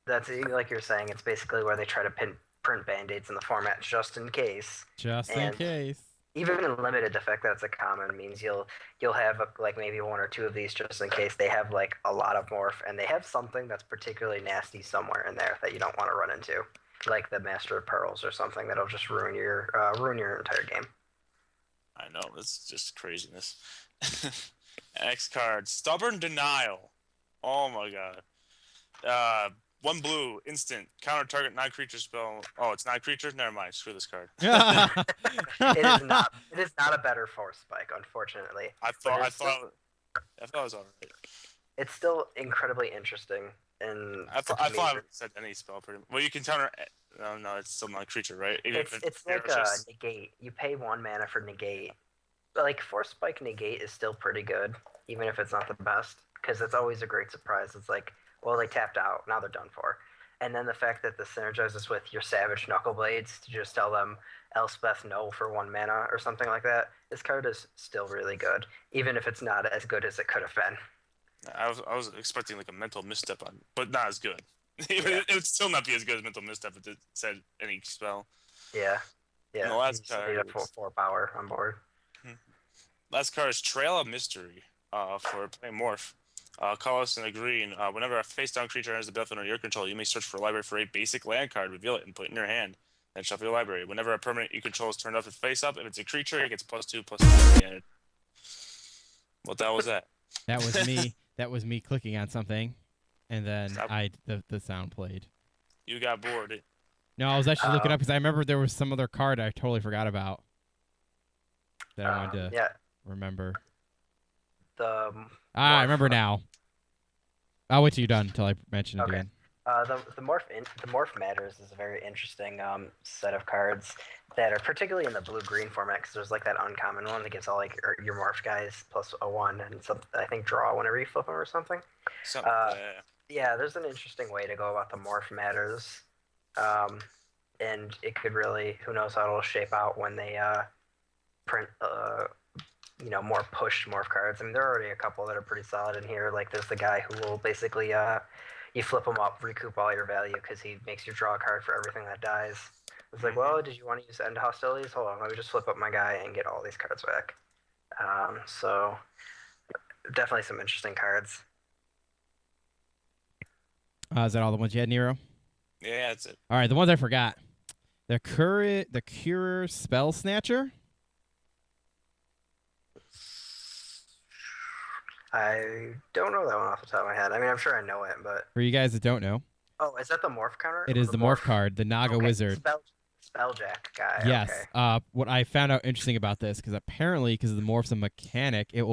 that's like you're saying. It's basically where they try to print band-aids in the format just in case. Just in case. Even in limited, the fact that it's a common means you'll have like maybe one or two of these just in case they have like a lot of morph and they have something that's particularly nasty somewhere in there that you don't want to run into, like the Master of Pearls or something that'll just ruin your entire game. I know, it's just craziness. Next card, Stubborn Denial. Oh my god. 1 blue, instant, counter target non-creature spell. Oh, it's not creature? Never mind, screw this card. It is not a better force spike, unfortunately. I thought it was alright. It's still incredibly interesting, and I thought I said any spell pretty much. Well, you can counter. No, it's still not creature, right? It's like a negate. You pay 1 mana for negate. But like force spike negate is still pretty good, even if it's not the best, because it's always a great surprise. It's like, well, they tapped out, now they're done for. And then the fact that this synergizes with your Savage Knuckleblades to just tell them Elspeth no for 1 mana or something like that. This card is still really good, even if it's not as good as it could have been. I was expecting like a Mental Misstep but not as good. It would still not be as good as Mental Misstep if it said any spell. Yeah. And the last card need a 4 power on board. Last card is Trail of Mystery for playing Morph. Colorless and a green. Whenever a face-down creature enters the battlefield under your control, you may search for a library for a basic land card, reveal it, and put it in your hand. Then shuffle your library. Whenever a permanent you control is turned up, it's face up. If it's a creature, it gets +2/+2. What the hell was that? That was me. That was me clicking on something, and then the sound played. You got bored. No, I was actually looking up because I remember there was some other card I totally forgot about that I wanted to remember. I remember now. I'll wait till you're done until I mention it again. The morph matters is a very interesting set of cards that are particularly in the blue-green format, because there's like that uncommon one that gives all like your morph guys +1 and some, I think, draw whenever you flip them or something. Yeah, there's an interesting way to go about the morph matters, and it could really, who knows how it'll shape out when they print more pushed morph cards. I mean, there are already a couple that are pretty solid in here. Like there's the guy who will basically you flip him up, recoup all your value because he makes you draw a card for everything that dies. It's like, well, did you want to use end hostilities? Hold on, let me just flip up my guy and get all these cards back. So definitely some interesting cards. Is that all the ones you had, Nero? Yeah, that's it. All right, the ones I forgot. The Cure Spell Snatcher. I don't know that one off the top of my head. I mean, I'm sure I know it, but... For you guys that don't know. Oh, is that the morph counter? It is the morph card, the Naga Wizard. Spelljack guy. Yes. Okay. What I found out interesting about this, because apparently, because the morph's a mechanic, it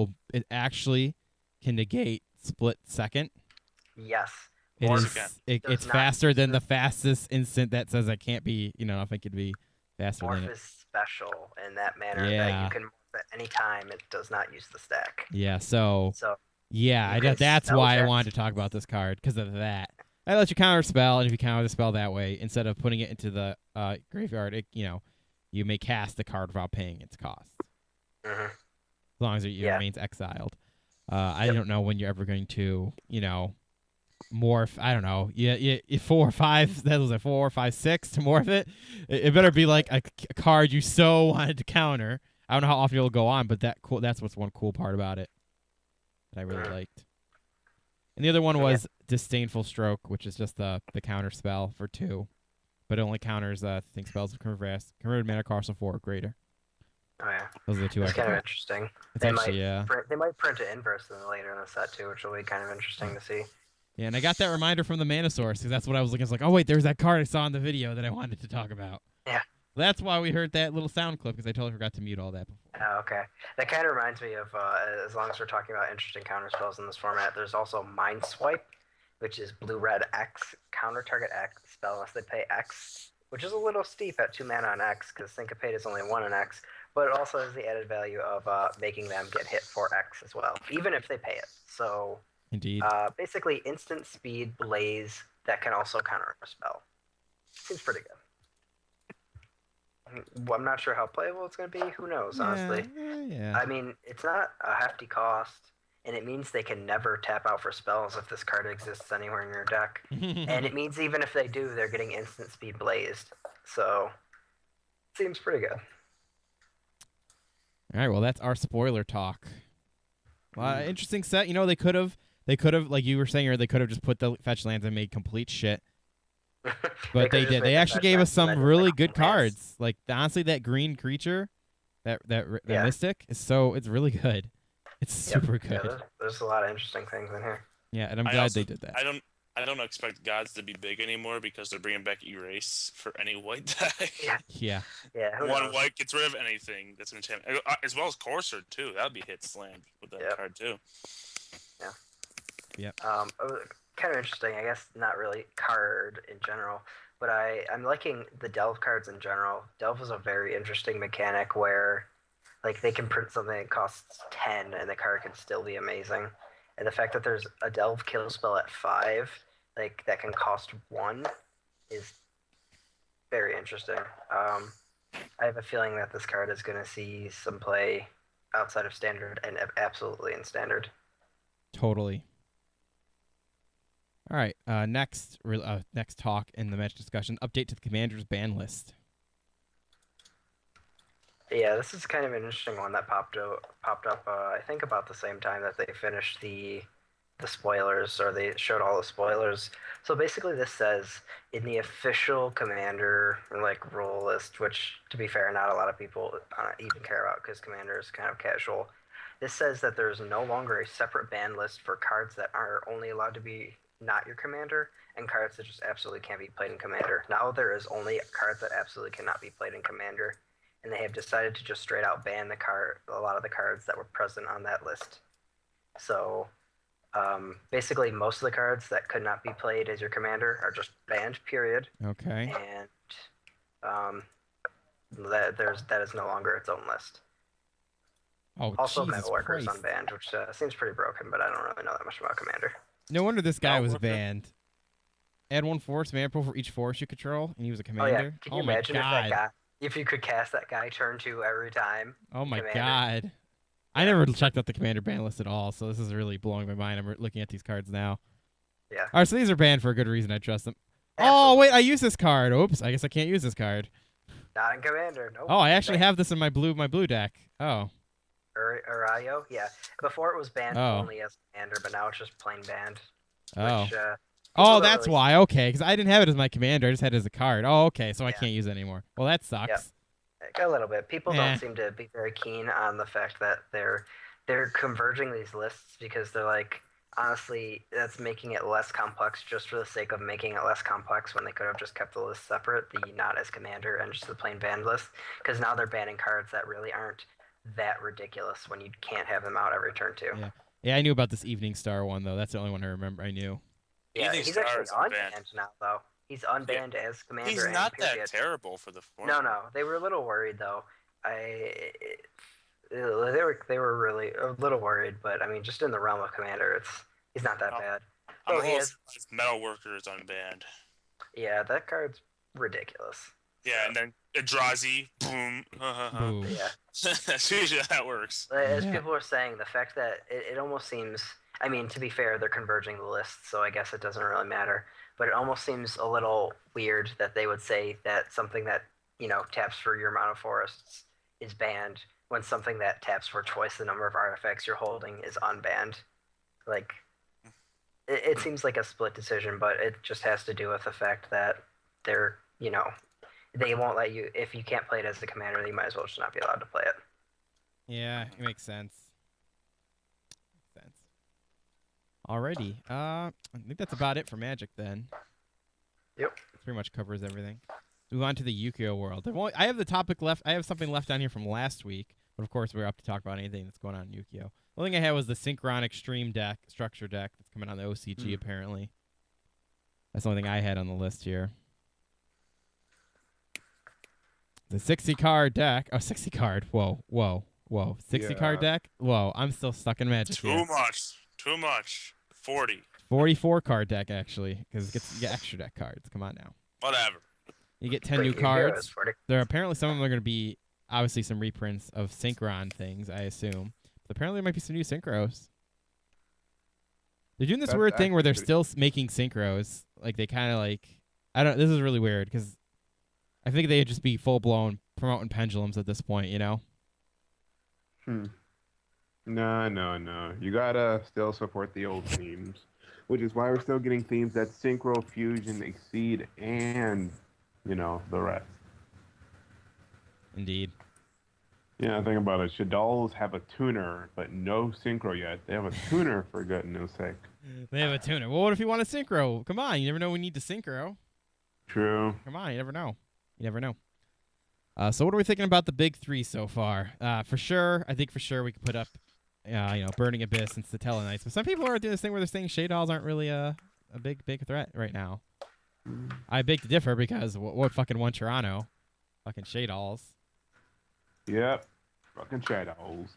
actually can negate split second. Yes. It's faster than the fastest instant that says I can't be, if it could be faster than it. Morph is special in that manner that you can morph at any time. It does not use the stack. Yeah, that's why I wanted to talk about this card, because of that. I let you counter spell, and if you counter the spell that way, instead of putting it into the graveyard, you may cast the card without paying its cost. Mm-hmm. As long as it remains exiled. I don't know when you're ever going to, morph. I don't know. 4 or 5. That was a 4, 5, 6 to morph it. It better be like a card you so wanted to counter. I don't know how often it'll go on, but that's what's one cool part about it that I really liked. And the other one was Disdainful Stroke, which is just the counter spell for 2, but it only counters spells of converted mana cost of 4 or greater. Oh yeah, Those are the two I it's kind of forgot. interesting. It's They actually, yeah. they might print it inverse later in the set too, which will be kind of interesting to see. Yeah, and I got that reminder from the Manosaurus because that's what I was looking. I was like, oh wait, there's that card I saw in the video that I wanted to talk about. Yeah. That's why we heard that little sound clip because I totally forgot to mute all that before. Oh, okay. That kind of reminds me of, as long as we're talking about interesting counter spells in this format, there's also Mind Swipe, which is blue-red X, counter target X spell unless they pay X, which is a little steep at 2 mana on X because Syncopate is only 1 on X, but it also has the added value of making them get hit for X as well, even if they pay it. So Indeed. basically instant speed blaze that can also counter a spell. Seems pretty good. I'm not sure how playable it's going to be. Who knows, honestly. Yeah. I mean, it's not a hefty cost, and it means they can never tap out for spells if this card exists anywhere in your deck. And it means even if they do, they're getting instant speed blazed. So, seems pretty good. All right, well, that's our spoiler talk. Interesting set. You know, they could have, like you were saying, or they could have just put the fetch lands and made complete shit. But they did. They actually gave us some really good cards. Like honestly, that green creature, that mystic is it's really good. It's super good. Yeah, there's a lot of interesting things in here. Yeah, and I'm glad they did that. I don't expect gods to be big anymore because they're bringing back erase for any white deck. Yeah. One white gets rid of anything that's an enchantment, as well as Courser too. That would be hit slammed with that card too. Yeah. Yep. Kind of interesting, I guess. Not really card in general, but I'm liking the delve cards in general. Delve is a very interesting mechanic where, like, they can print something that costs 10 and the card can still be amazing. And the fact that there's a delve kill spell at 5, like that can cost 1, is very interesting. I have a feeling that this card is going to see some play outside of standard and absolutely in standard. Totally. All right. Next talk in the match discussion. Update to the Commander's ban list. Yeah, this is kind of an interesting one that popped up. I think about the same time that they finished the spoilers, or they showed all the spoilers. So basically, this says in the official Commander rule list, which to be fair, not a lot of people even care about because Commander is kind of casual. This says that there's no longer a separate ban list for cards that are only allowed to be not your Commander, and cards that just absolutely can't be played in Commander. Now there is only cards that absolutely cannot be played in Commander, and they have decided to just straight out ban a lot of the cards that were present on that list. So basically, most of the cards that could not be played as your Commander are just banned, period. Okay. And that is no longer its own list. Oh, also, Jesus Metalworker is Christ. unbanned, which seems pretty broken, but I don't really know that much about Commander. No wonder this guy was banned. Add 1 force, mana pool for each force you control, and he was a commander. Oh yeah, can you imagine if you could cast that guy turn 2 every time? Oh my god. I never checked out the Commander ban list at all, so this is really blowing my mind. I'm looking at these cards now. Yeah. All right, so these are banned for a good reason. I trust them. Absolutely. Oh, wait, I use this card. Oops, I guess I can't use this card. Not in Commander, nope. Oh, I actually have this in my blue deck. Oh. Urayo? Yeah. Before it was banned only as Commander, but now it's just plain banned. Oh. Which, that's why. Okay, because I didn't have it as my commander. I just had it as a card. Oh, okay, so I can't use it anymore. Well, that sucks. Yeah. A little bit. People don't seem to be very keen on the fact that they're converging these lists because they're like, honestly, that's making it less complex just for the sake of making it less complex when they could have just kept the list separate, the not as commander and just the plain banned list. Because now they're banning cards that really aren't that ridiculous when you can't have them out every turn too. Yeah, I knew about this Evening Star one though. That's the only one I remember. I knew. Yeah, he's actually unbanned now though. He's unbanned as commander. He's not that terrible for the format. No, they were a little worried though. They were really a little worried, but I mean, just in the realm of commander, he's not that bad. Oh, Metalworker is unbanned. Yeah, that card's ridiculous. Yeah, and then Eldrazi, boom. Boom. Yeah. That's usually how that works. As people are saying, the fact that it almost seems, I mean, to be fair, they're converging the lists, so I guess it doesn't really matter. But it almost seems a little weird that they would say that something that, taps for your amount of forests is banned when something that taps for twice the number of artifacts you're holding is unbanned. Like, it seems like a split decision, but it just has to do with the fact that they're, they won't let you, if you can't play it as the commander, you might as well just not be allowed to play it. Yeah, it makes sense. Alrighty. I think that's about it for Magic then. Yep. Pretty much covers everything. Move on to the Yu-Gi-Oh world. I have the topic left. I have something left down here from last week, but of course we're up to talk about anything that's going on in Yu-Gi-Oh. The only thing I had was the Synchron Extreme deck, structure deck that's coming on the OCG apparently. That's the only thing I had on the list here. The 60 card deck. Oh, 60 card. Whoa. 60 card deck? Whoa, I'm still stuck in Magic here. Too much. 40. 44 card deck actually, because you get extra deck cards. Come on now. Whatever. You get 10 new cards. There are apparently some of them are going to be obviously some reprints of Synchron things, I assume. But apparently there might be some new Synchros. They're doing this weird thing where they're still making Synchros. Like they kind of like, I don't. This is really weird because I think they'd just be full blown promoting pendulums at this point. You know. No. You gotta still support the old themes, which is why we're still getting themes that Synchro, Fusion, Exceed, and the rest. Indeed. Yeah, think about it. Shaddoll's have a tuner, but no Synchro yet. They have a tuner for goodness sake. They have a tuner. Well, what if you want a Synchro? Come on, you never know when you need to Synchro. True. Come on, you never know. So what are we thinking about the big three so far? I think for sure we could put up, Burning Abyss and Statella Knights. But some people are doing this thing where they're saying Shaddolls aren't really a big threat right now. I beg to differ because what fucking won Toronto? Fucking Shaddolls. Yep. Fucking Shaddolls.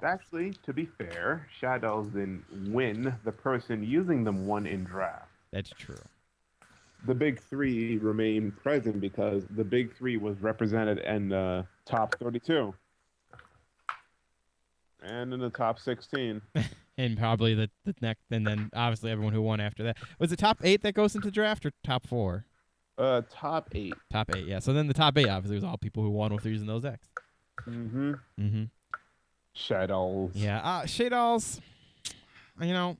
Actually, to be fair, Shaddolls didn't win. The person using them won in draft. That's true. The big three remain present because the big three was represented in the top 32. And in the top 16. And probably the next, and then obviously everyone who won after that. Was it top 8 that goes into draft or top 4? Top 8. Top 8, yeah. So then the top 8 obviously was all people who won with using those decks. Shaddolls. Yeah, Shaddolls. I'm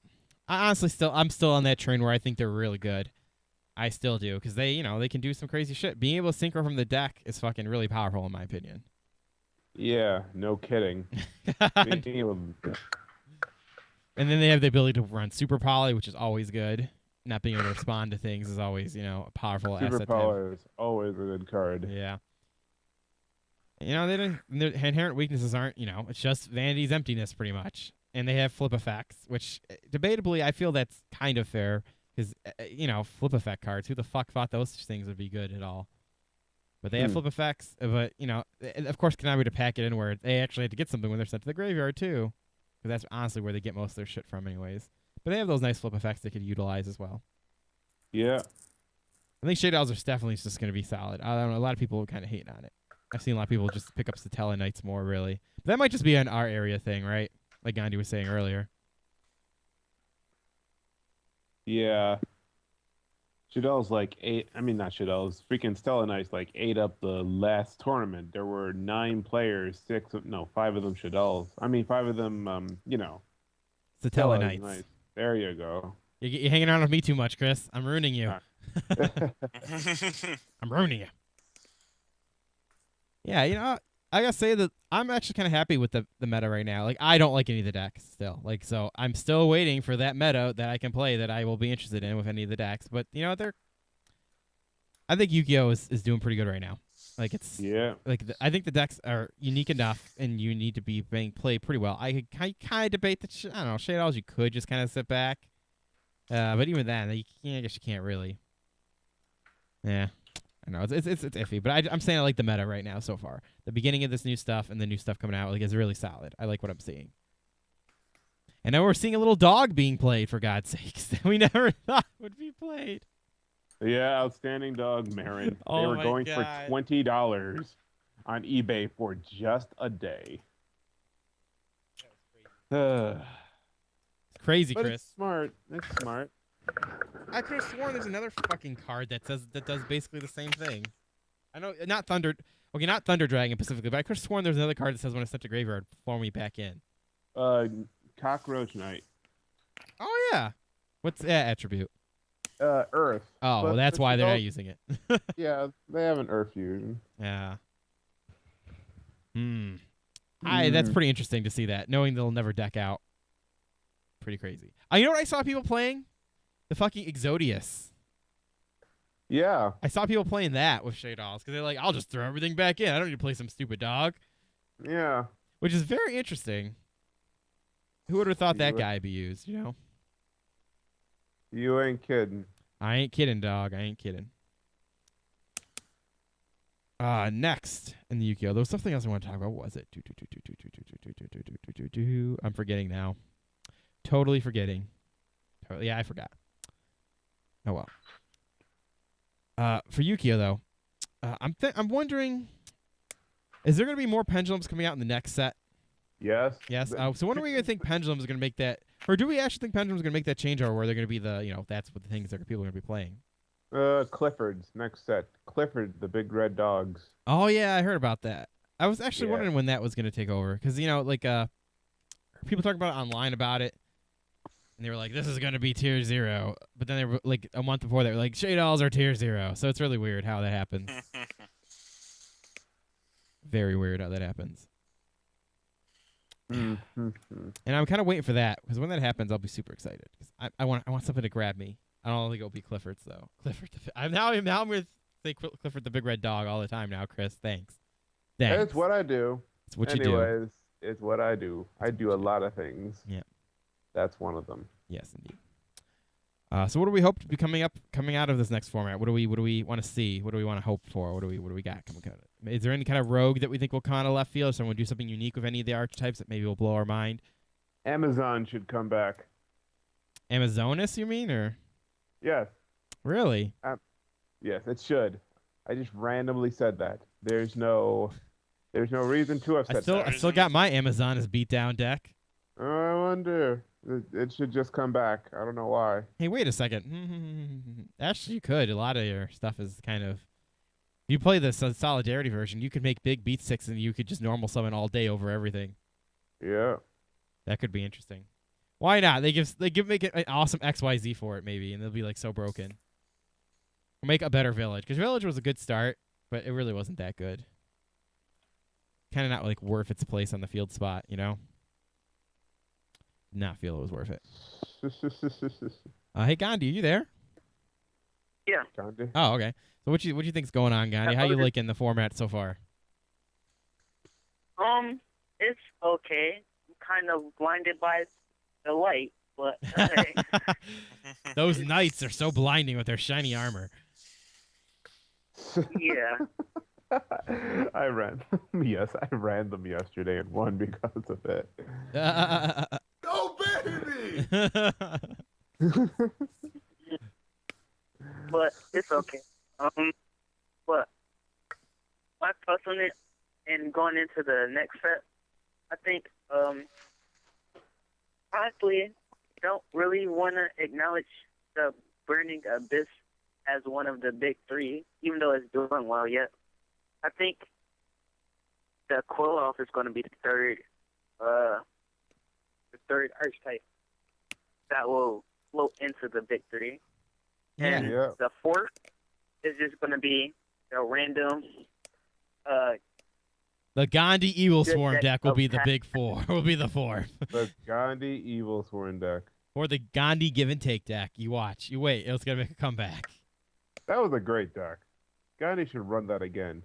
still on that train where I think they're really good. I still do because they can do some crazy shit. Being able to synchro from the deck is fucking really powerful in my opinion. Yeah, no kidding. And then they have the ability to run Super Poly, which is always good. Not being able to respond to things is always, a powerful asset. Super Poly is always a good card. Yeah. Their inherent weaknesses aren't, it's just Vanity's emptiness pretty much. And they have flip effects, which debatably I feel that's kind of fair because, flip effect cards, who the fuck thought those things would be good at all? But they have flip effects, but, of course Konami to pack it in where they actually had to get something when they're sent to the graveyard too. Because that's honestly where they get most of their shit from anyways. But they have those nice flip effects they could utilize as well. Yeah. I think Shaddolls are definitely just going to be solid. I don't know, a lot of people kind of hating on it. I've seen a lot of people just pick up Statella Knights more, really. But that might just be an our area thing, right? Like Gandhi was saying earlier. Yeah. Shaddolls freaking Stella Knights ate up the last tournament. There were 9 players, 5 of them Shaddolls. 5 of them, Statella Knights. Nice. There you go. You're hanging around with me too much, Chris. I'm ruining you. I'm ruining you. Yeah, I gotta say that I'm actually kind of happy with the meta right now. Like, I don't like any of the decks still. Like, so I'm still waiting for that meta that I can play that I will be interested in with any of the decks. But, I think Yu-Gi-Oh! is doing pretty good right now. Like, it's... Yeah. Like, I think the decks are unique enough, and you need to be being played pretty well. I kind of debate that, I don't know, Shaddolls you could just kind of sit back. But even then, I guess you can't really. Yeah. I know, it's iffy, but I'm saying I like the meta right now so far. The beginning of this new stuff and the new stuff coming out is really solid. I like what I'm seeing. And now we're seeing a little dog being played, for God's sakes, that we never thought would be played. Yeah, outstanding dog, Marin. Oh they were my going God. for $20 on eBay for just a day. It's crazy, But Chris. it's smart. It's smart. I could have sworn there's another fucking card that does basically the same thing. I know, not Thunder Dragon specifically, but I could have sworn there's another card that says when it's sent to graveyard, form me back in. Cockroach Knight. Oh yeah, what's that attribute? Earth. Oh, well, that's why they're not using it. Yeah, they have an Earth fusion. Yeah. That's pretty interesting to see that, knowing they'll never deck out. Pretty crazy. You know what I saw people playing? The fucking Exodius. Yeah. I saw people playing that with Shaydolls because they're like, I'll just throw everything back in. I don't need to play some stupid dog. Yeah. Which is very interesting. Who would have thought that guy would be used, you know? You ain't kidding. I ain't kidding, dog. I ain't kidding. Next in the Yu-Gi-Oh! There was something else I want to talk about. What was it? I'm forgetting now. Totally forgetting. Yeah, I forgot. Oh well. For Yu-Gi-Oh! Though, I'm wondering, is there going to be more pendulums coming out in the next set? Yes. Yes. So when are we going to think pendulums are going to make that, or do we actually think pendulums are going to make that change, or where they're going to be that's what the things that people are going to be playing? Clifford's next set. Clifford, the big red dogs. Oh yeah, I heard about that. I was actually wondering when that was going to take over, because people talking about it online about it, and they were like, "This is going to be tier 0," but then they were like a month before they were like, "Shaydolls are tier 0," so it's really weird how that happens. Very weird how that happens. And I'm kind of waiting for that, because when that happens, I'll be super excited. Cause I want something to grab me. I don't think it'll be Clifford's though. Clifford, I'm going to say Clifford the big red dog all the time now. Chris, thanks. It's what I do. It's what you do. Anyways, it's what I do. I do a lot of things. Yeah, that's one of them. Yes, indeed. So what do we hope to be coming out of this next format? What do we want to see? What do we want to hope for? What do we got coming out of it? Is there any kind of rogue that we think will come out of left field? Or someone do something unique with any of the archetypes that maybe will blow our mind? Amazon should come back. Amazonas, you mean, or? Yes. Really? Yes, it should. I just randomly said that. There's no reason to have said that. I still got my Amazon as beatdown deck. I wonder. It should just come back. I don't know why. Hey, wait a second. Actually, you could. A lot of your stuff is kind of. If you play the Solidarity version, you could make big beat sticks and you could just normal summon all day over everything. Yeah. That could be interesting. Why not? Make it an awesome XYZ for it maybe, and they'll be like so broken. Or make a better village, because village was a good start, but it really wasn't that good. Kind of not like worth its place on the field spot, you know. Not feel it was worth it. Hey Gandhi, are you there? Yeah. Gandhi? Oh, okay. So what you think's going on, Gandhi? How you liking the format so far? It's okay. I'm kind of blinded by the light, but okay. Those knights are so blinding with their shiny armor. Yeah. I ran them yesterday and won because of it. Go baby! But it's okay. But my thoughts on it and going into the next set, I think honestly don't really want to acknowledge the Burning Abyss as one of the big three, even though it's doing well yet. I think the Quill-Off is going to be the third archetype that will float into the big three. And the fourth is just going to be a random. The Gandhi Evil Swarm deck will be the big four. Will be the fourth. The Gandhi Evil Swarm deck. Or the Gandhi Give and Take deck. You watch. You wait. It's going to make a comeback. That was a great deck. Gandhi should run that again.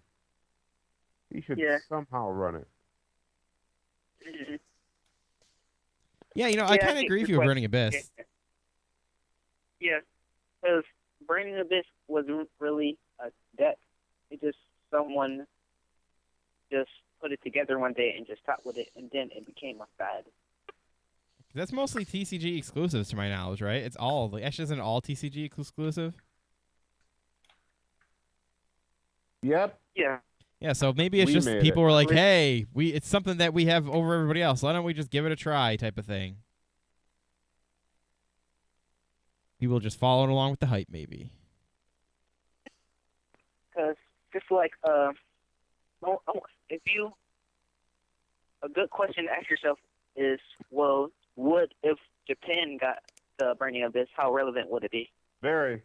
He should somehow run it. Mm-hmm. Yeah, I kind of agree with you with Burning Abyss. Yeah, because Burning Abyss wasn't really a deck. Someone just put it together one day and just talked with it, and then it became a fad. That's mostly TCG exclusives, to my knowledge, right? It's all actually isn't all TCG exclusive. Yep. Yeah. Yeah, so maybe it's just people were like, "Hey, it's something that we have over everybody else. Why don't we just give it a try?" type of thing. People just following along with the hype, maybe. Because just like a good question to ask yourself is, well, if Japan got the Burning Abyss, how relevant would it be? Very.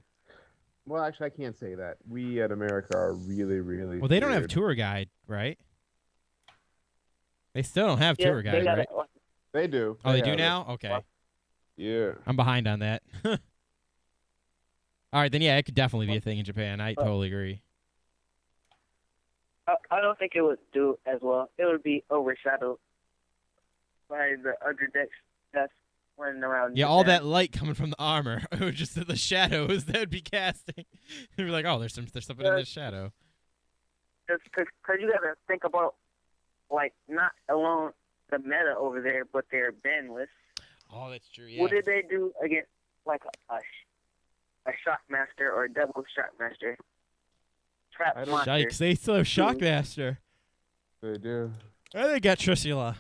Well, actually, I can't say that. We at America are really, really. Well, they don't have tour guide, right? They still don't have tour guide, right? They do. Oh, they do have it. now? Okay. Yeah. I'm behind on that. All right, then yeah, it could definitely be a thing in Japan. I totally agree. I don't think it would do as well. It would be overshadowed by the other decks that's running around. Yeah, Japan. all that light coming from the armor, it would just the shadows that would be casting. They'd be like, oh, there's something in this shadow. Just because you gotta think about like not alone the meta over there, but their ban list. Oh, that's true. Yeah. What did they do against like a Shockmaster or a double Shockmaster? Trap monster. Yikes! They still have Shockmaster. They do. Oh, they got Trishula.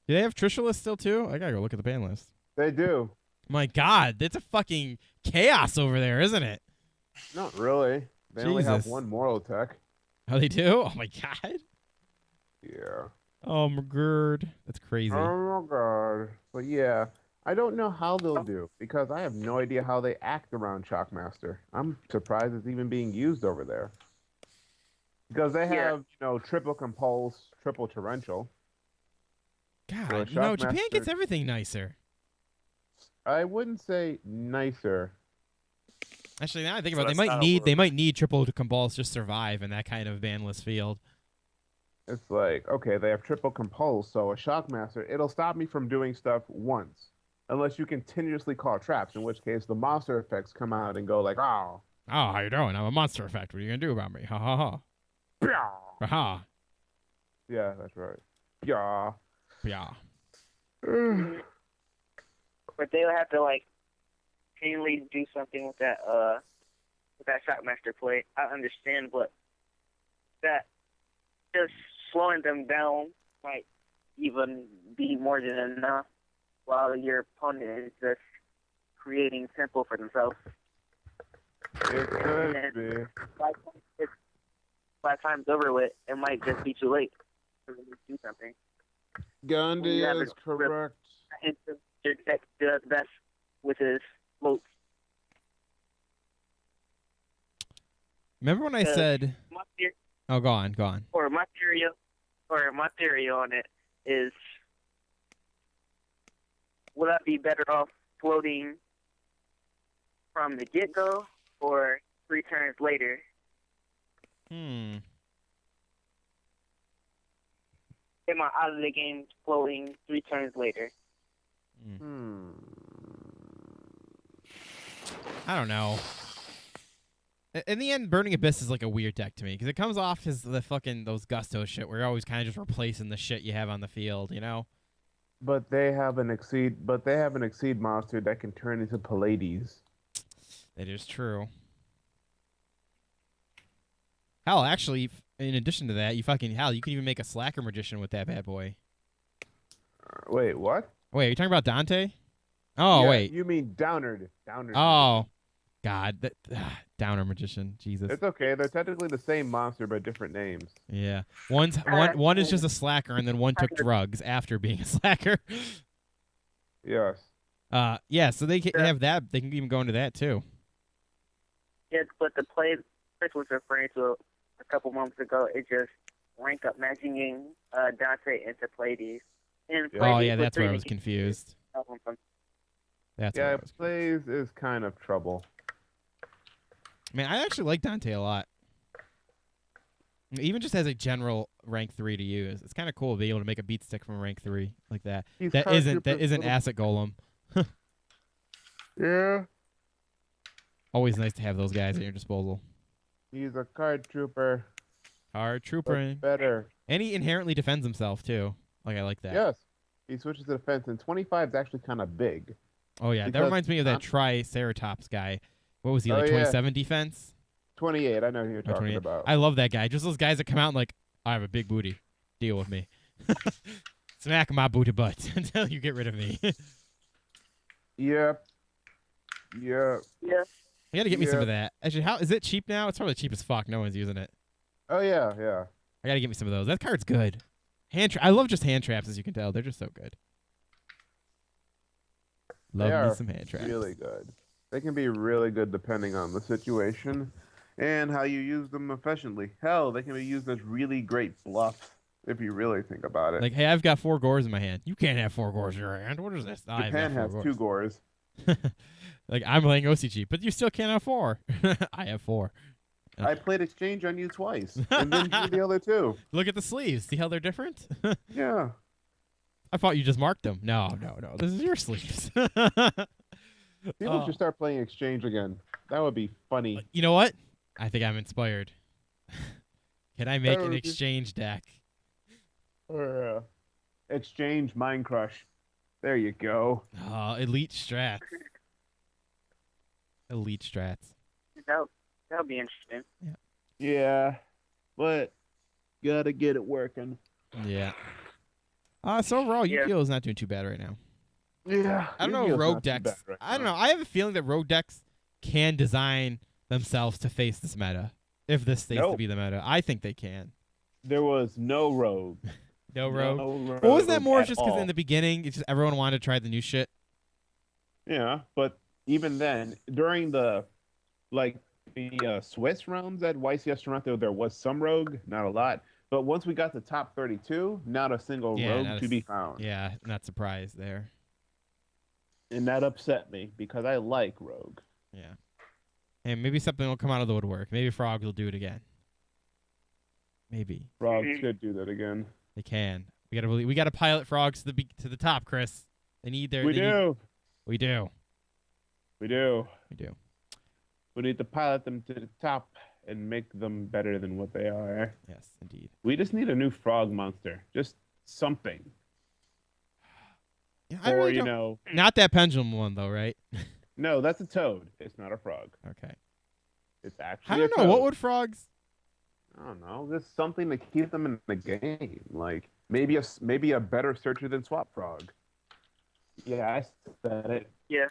Do they have Trishula still too? I gotta go look at the ban list. They do. My God, it's a fucking chaos over there, isn't it? Not really. They only have Jesus. one moral tech. Oh, they do? Oh my God. Yeah. Oh my God, that's crazy. Oh my God. But yeah, I don't know how they'll do because I have no idea how they act around Shockmaster. I'm surprised it's even being used over there. Because they have, triple compulse, triple torrential. God, So Japan Shockmaster- gets everything nicer. I wouldn't say nicer. Actually, now I think So about it, that's not a they word. might need triple to compulse just survive in that kind of banless field. It's like, okay, they have triple compulse, so a Shockmaster, it'll stop me from doing stuff once. Unless you continuously call traps, in which case the monster effects come out and go like, oh. Oh, how you doing? I'm a monster effect. What are you gonna do about me? Ha ha ha. Ha ha. Yeah, that's right. Yeah. Yeah. But they'll have to like continually do something with that Shockmaster play. I understand, but that just slowing them down might even be more than enough, while your opponent is just creating tempo for themselves. It could be. By the time it's over with, it might just be too late to really do something. Gandhi Yeah, is correct. And your deck does best with his floats. Remember when I said? Oh, go on. My theory on it is, would I be better off floating from the get-go or 3 turns later? Hmm. Am I out of the game floating 3 turns later? I don't know. In the end, Burning Abyss is like a weird deck to me because it comes off as the fucking those Gusto shit where you're always kind of just replacing the shit you have on the field, you know? But they have an exceed monster that can turn into Pallades. That is true. Hell, actually, in addition to that, you can even make a Slacker Magician with that bad boy. Wait, what? Wait, are you talking about Dante? Oh, Yeah, wait. You mean Downard. Oh, God. Downer Magician. Jesus. It's okay. They're technically the same monster, but different names. Yeah. One is just a slacker, and then one took drugs after being a slacker. Yes. Yeah, so they can have that. They can even go into that, too. Yes, but the play Chris was referring to a couple months ago, it just rank up matching Dante into Pleiades. And Yeah. Oh, Pleiades yeah, was that's where I 3 was confused. That's where I Yeah, was confused. plays is kind of trouble. Man, I actually like Dante a lot. Even just as a general rank 3 to use, it's kind of cool to be able to make a beat stick from a rank 3 like that. He's That card isn't super little- Asset Golem. Yeah. Always nice to have those guys at your disposal. He's a card trooper. Card But trooper. better. And he inherently defends himself, too. Like, I like that. Yes. He switches to defense, and 25 is actually kind of big. Oh, yeah. That Because reminds me of that I'm- Triceratops guy. What was he, like Oh, yeah. 27 defense? 28, I know who you're Or talking 28? about. I love that guy. Just those guys that come out and like, I have a big booty. Deal with me. Smack my booty butt until you get rid of me. Yep. Yep. Yeah. You gotta get me some Yeah. of that. Actually, how is it cheap now? It's probably cheap as fuck. No one's using it. Oh, yeah, yeah. I gotta get me some of those. That card's good. I love just hand traps, as you can tell. They're just so good. Love They me are some hand traps. Really good. They can be really good depending on the situation. and how you use them efficiently. Hell, they can be used as really great bluffs if you really think about it. Like, hey, I've got 4 gores in my hand. You can't have 4 gores in your hand. What is this? I've got Japan 4 has gores. 2 gores. Like, I'm playing OCG, but you still can't have 4. I have 4. I played exchange on you twice, and then you the other 2. Look at the sleeves. See how they're different? Yeah. I thought you just marked them. No. This is your sleeves. People should start playing exchange again. That would be funny. You know what? I think I'm inspired. Can I make an Oh, exchange deck? Or exchange Mind Crush. There you go. Oh, elite strats. Elite strats. That'll be interesting. Yeah, but gotta get it working. Yeah. So overall, Yeah. Yu-Gi-Oh is not doing too bad right now. Yeah. I don't know, Yu-Gi-Oh's rogue not too decks. bad right I don't now. know. I have a feeling that rogue decks can design themselves to face this meta. If this stays to Nope. be the meta, I think they can. There was no rogue. No rogue. No rogue Well, wasn't that more at just because all. in the beginning, it's just everyone wanted to try the new shit? Yeah, but even then, during the Swiss rounds at YCS Toronto, there was some rogue, not a lot. But once we got to top 32, not a single Yeah, rogue not a to be found. Yeah, not surprised there. And that upset me because I like rogue. Yeah. And maybe something will come out of the woodwork. Maybe Frogs will do it again. Maybe Frogs should do that again. they can. We gotta pilot Frogs to the top, Chris. They need their. We they need- do. we do. We do. We do. We need to pilot them to the top and make them better than what they are. Yes, indeed. We just need a new frog monster. Just something. Yeah, I Or, really you don't- know, Not that pendulum one though, right? no, that's a toad. It's not a frog. Okay. It's actually I don't a know. What toad. would Frogs? I don't know. Just something to keep them in the game. Like maybe a better searcher than Swap Frog. Yeah, I said it. Yeah.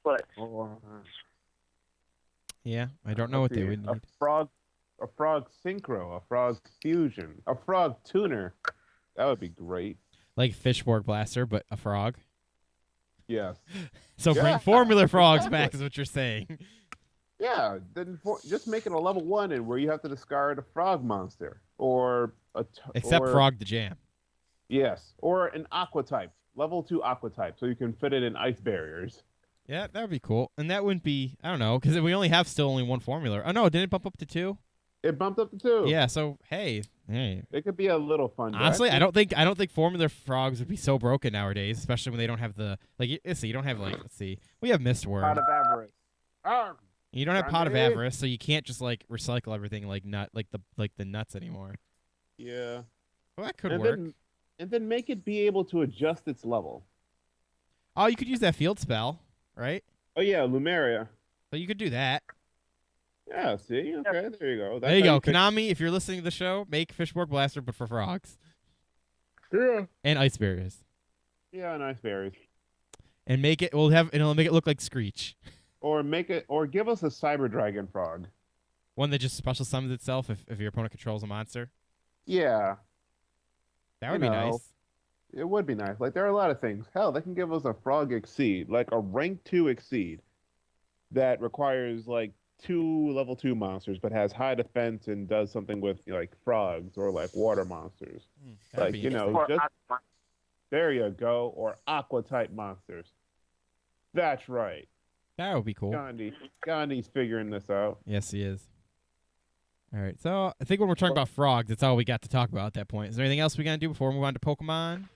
But Or, Yeah, I don't know what they would need. a frog synchro, a frog fusion, a frog tuner. That would be great. Like Fishborg Blaster, but a frog. Yes. So bring Yeah, Formula Frogs exactly. back is what you're saying. Yeah. Then just make it a level 1 and where you have to discard a frog monster or Except or, Frog the Jam. Yes, or an aqua type, level 2 aqua type, so you can fit it in ice barriers. Yeah, that would be cool. And that wouldn't be, I don't know, because we only have still only 1 formula. Oh, no, didn't it bump up to 2? It bumped up to 2. Yeah, so, hey. It could be a little fun. Honestly, deck. I don't think Formula Frogs would be so broken nowadays, especially when they don't have the, like, let's see, you don't have, like, let's see. We have Mistworm. Pot of Avarice. Arr! You don't have Pot of Grandy. Avarice, so you can't just, like, recycle everything like the nuts anymore. Yeah. Well, that could and work. then make it be able to adjust its level. Oh, you could use that field spell, right? Oh yeah, Lumeria. So you could do that. Yeah, see? Okay, there you go. That's There you how go. pick- Konami, if you're listening to the show, make Fishborg Blaster, but for frogs. Yeah. And ice barriers. Yeah, nice berries. And it'll make it look like Screech. Or give us a Cyber Dragon Frog. One that just special summons itself if your opponent controls a monster. Yeah, That would You be know. nice. it would be nice. Like there are a lot of things. Hell, they can give us a Frog Exceed, like a rank 2 Exceed that requires like 2 level 2 monsters but has high defense and does something with like frogs or like water monsters. That'd Like, be you know, or just Aqua. there you go, or aqua type monsters. That's right. That would be cool. Gandhi's figuring this out. Yes, he is. All right. So I think when we're talking about frogs, that's all we got to talk about at that point. Is there anything else we got to do before we move on to Pokemon?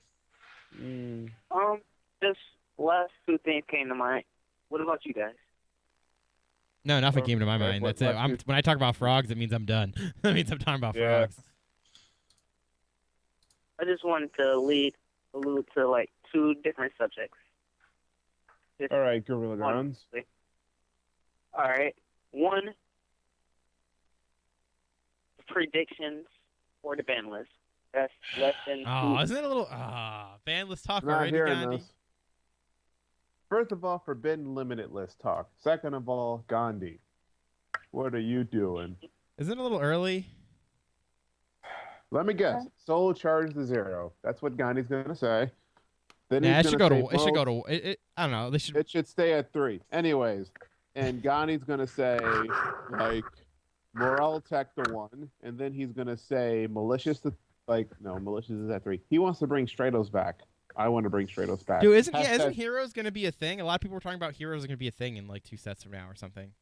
Just last 2 things came to mind. What about you guys? No, nothing Or- came to my or mind. what- That's it. what you- When I talk about frogs, it means I'm done. That means I'm talking about Yeah. frogs. I just wanted to allude to like 2 different subjects. Just All right, Gorilla Grounds. All right. One, predictions for the ban list. That's less than Oh, 2. isn't it a little ban list talk Not already, hearing Gandhi? this. First of all, forbidden limited list talk. Second of all, Gandhi. What are you doing? Isn't it a little early? Let me guess. Soul charged to 0. That's what Gandhi's gonna say. Then Nah, he's it should gonna go say, to. It should well, go to. I don't know. They should. It should stay at 3. Anyways, and Gani's gonna say like Morel Tech to 1, and then he's gonna say malicious to no, malicious is at 3. He wants to bring Stratos back. I want to bring Stratos back. Dude, isn't Heroes gonna be a thing? A lot of people were talking about Heroes are gonna be a thing in like 2 sets from now or something.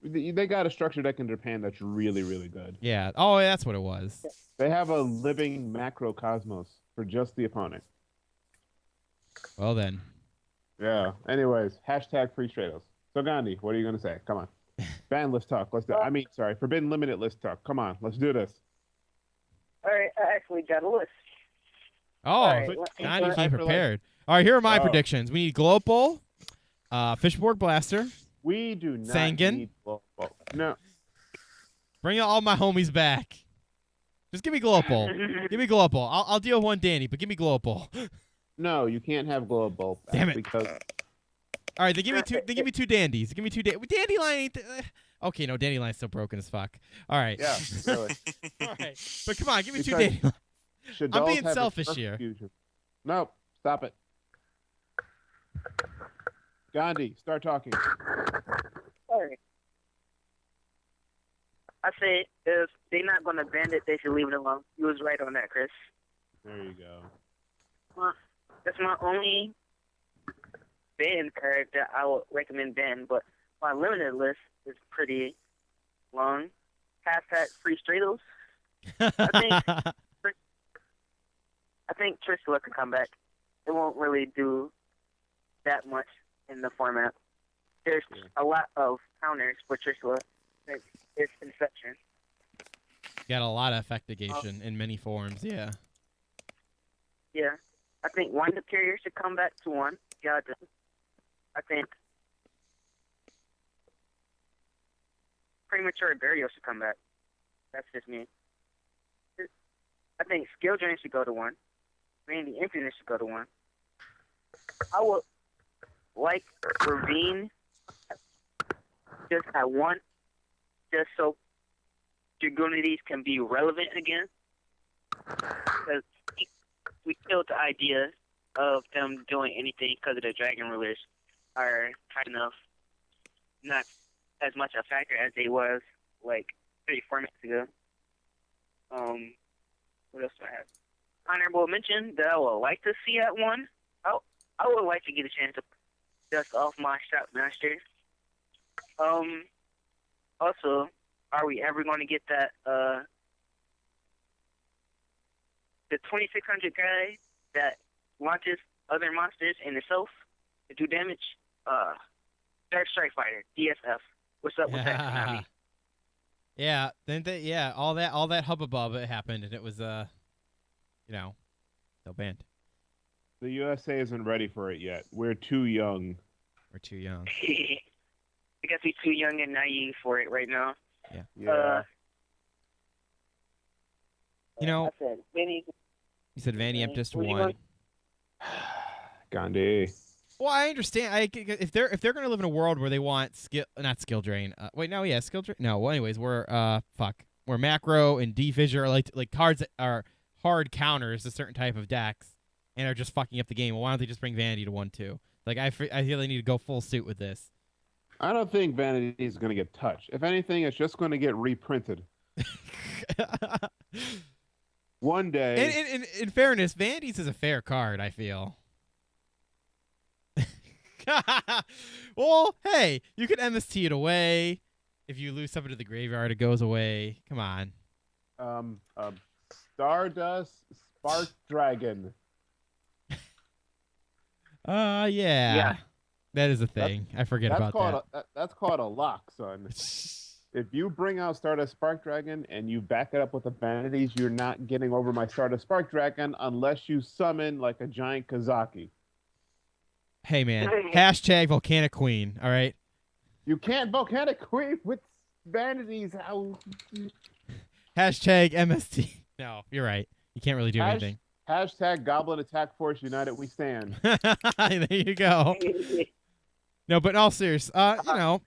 They got a structure deck in Japan that's really, really good. Yeah. Oh, that's what it was. They have a living macrocosmos for just the opponent. Well then. Yeah. Anyways, hashtag free Stratos. So Gandhi, what are you gonna say? Come on. Ban list talk. Let's do. I mean, sorry, forbidden limited list talk. Come on, let's do this. All right, I actually got a list. Oh, right, Gandhi came prepared. All right, here are my predictions. We need Glow Bowl, Fishborg Blaster. We do not Sangan. need Glow. No. Bring all my homies back. Just give me Glow Bowl. Give me Glow Bowl. I'll deal with one Danny, but give me Glow Bowl. No, you can't have Glow Bowl. Damn it. Because all right, they give me two. They give me 2 dandies. Give me 2 Dandelion ain't. Okay, no, Dandelion's still broken as fuck. All right. yeah, really. All right, but come on, give me 2 Because Dandelion. I'm Shaddoll's being have selfish a here. fusion. No, stop it. Gandhi, start talking. All right. I say if they're not going to ban it, they should leave it alone. You was right on that, Chris. There you go. Well, that's my only ban card that I would recommend ban, but my limited list is pretty long. Hashtag free Stratos. I think Trishula can come back. It won't really do that much in the format. There's a lot of counters for Trishula since its inception. Got a lot of effectigation in many forms, yeah. Yeah. I think Wind-Up Carrier should come back to 1. Yeah, I think Premature Burial should come back. That's just me. I think Skill Drain should go to 1. Randy Emptiness should go to 1. I would like Ravine just at 1, just so Dragonides can be relevant again. Because we killed the idea of them doing anything because of the Dragon Rulers are kind of not as much a factor as they was like 3-4 minutes ago. What else do I have? Honorable mention that I would like to see at 1. I would like to get a chance to dust off my Shockmaster. Also, are we ever going to get that the 2600 guy that launches other monsters in itself to do damage? Dark Strike Fighter, DSF. What's up with that, Konami? Yeah, then all that hubbub happened, and it was still banned. The USA isn't ready for it yet. We're too young. We're too young. I guess we're too young and naive for it right now. Yeah. Yeah. I said, Vinny. You said Vanny Emptus to 1. Gandhi. Well, I understand. If they're gonna live in a world where they want not skill drain. Skill drain. No. Well, anyways, where macro and defissure are like cards that are hard counters to certain type of decks and are just fucking up the game. Well, why don't they just bring Vanity to 1 too? Like I feel they need to go full suit with this. I don't think Vanity is going to get touched. If anything, it's just going to get reprinted. One day. In fairness, Vanities is a fair card, I feel. Well, hey, you can MST it away. If you lose something to the graveyard, it goes away. Come on. Stardust Spark Dragon. Yeah. That is a thing. I forget about that. That's called a lock, son. If you bring out Stardust Spark Dragon and you back it up with the Vanities, you're not getting over my Stardust Spark Dragon unless you summon like a giant Kazaki. Hey, man. Hashtag Volcanic Queen, all right? You can't Volcanic Queen with Vanities. How? Hashtag MST. No, you're right. You can't really do anything. Hashtag Goblin Attack Force United We Stand. There you go. No, but in all serious, I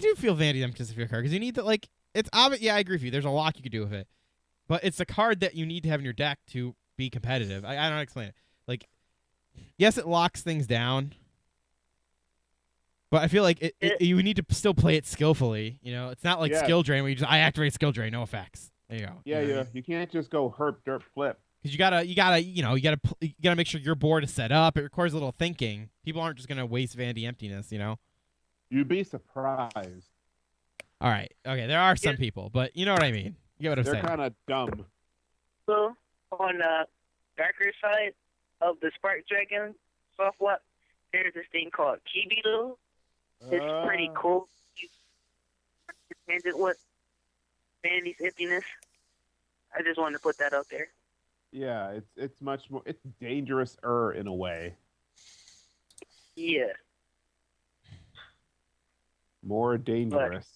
do feel Vanity Emptus of your card because you need to it's obvious. Yeah, I agree with you. There's a lot you could do with it, but it's a card that you need to have in your deck to be competitive. I don't know how to explain it. Like, yes, it locks things down, But I feel like you need to still play it skillfully. You know, it's not like Yes. skill drain where I activate skill drain, no effects. There you go. Yeah, You know what I yeah. mean? You can't just go herp, derp, flip. Because you gotta make sure your board is set up. It requires a little thinking. People aren't just gonna waste Vandy emptiness, you know. You'd be surprised. All right, okay, there are some people, but you know what I mean. You get what I'm They're saying. kind of dumb. So, on the darker side of the Spark Dragon soft lock, there's this thing called Key Beetle. It's pretty cool. You it with Vandy's emptiness. I just wanted to put that out there. Yeah, it's much more. It's dangerous-er in a way. Yeah. More dangerous.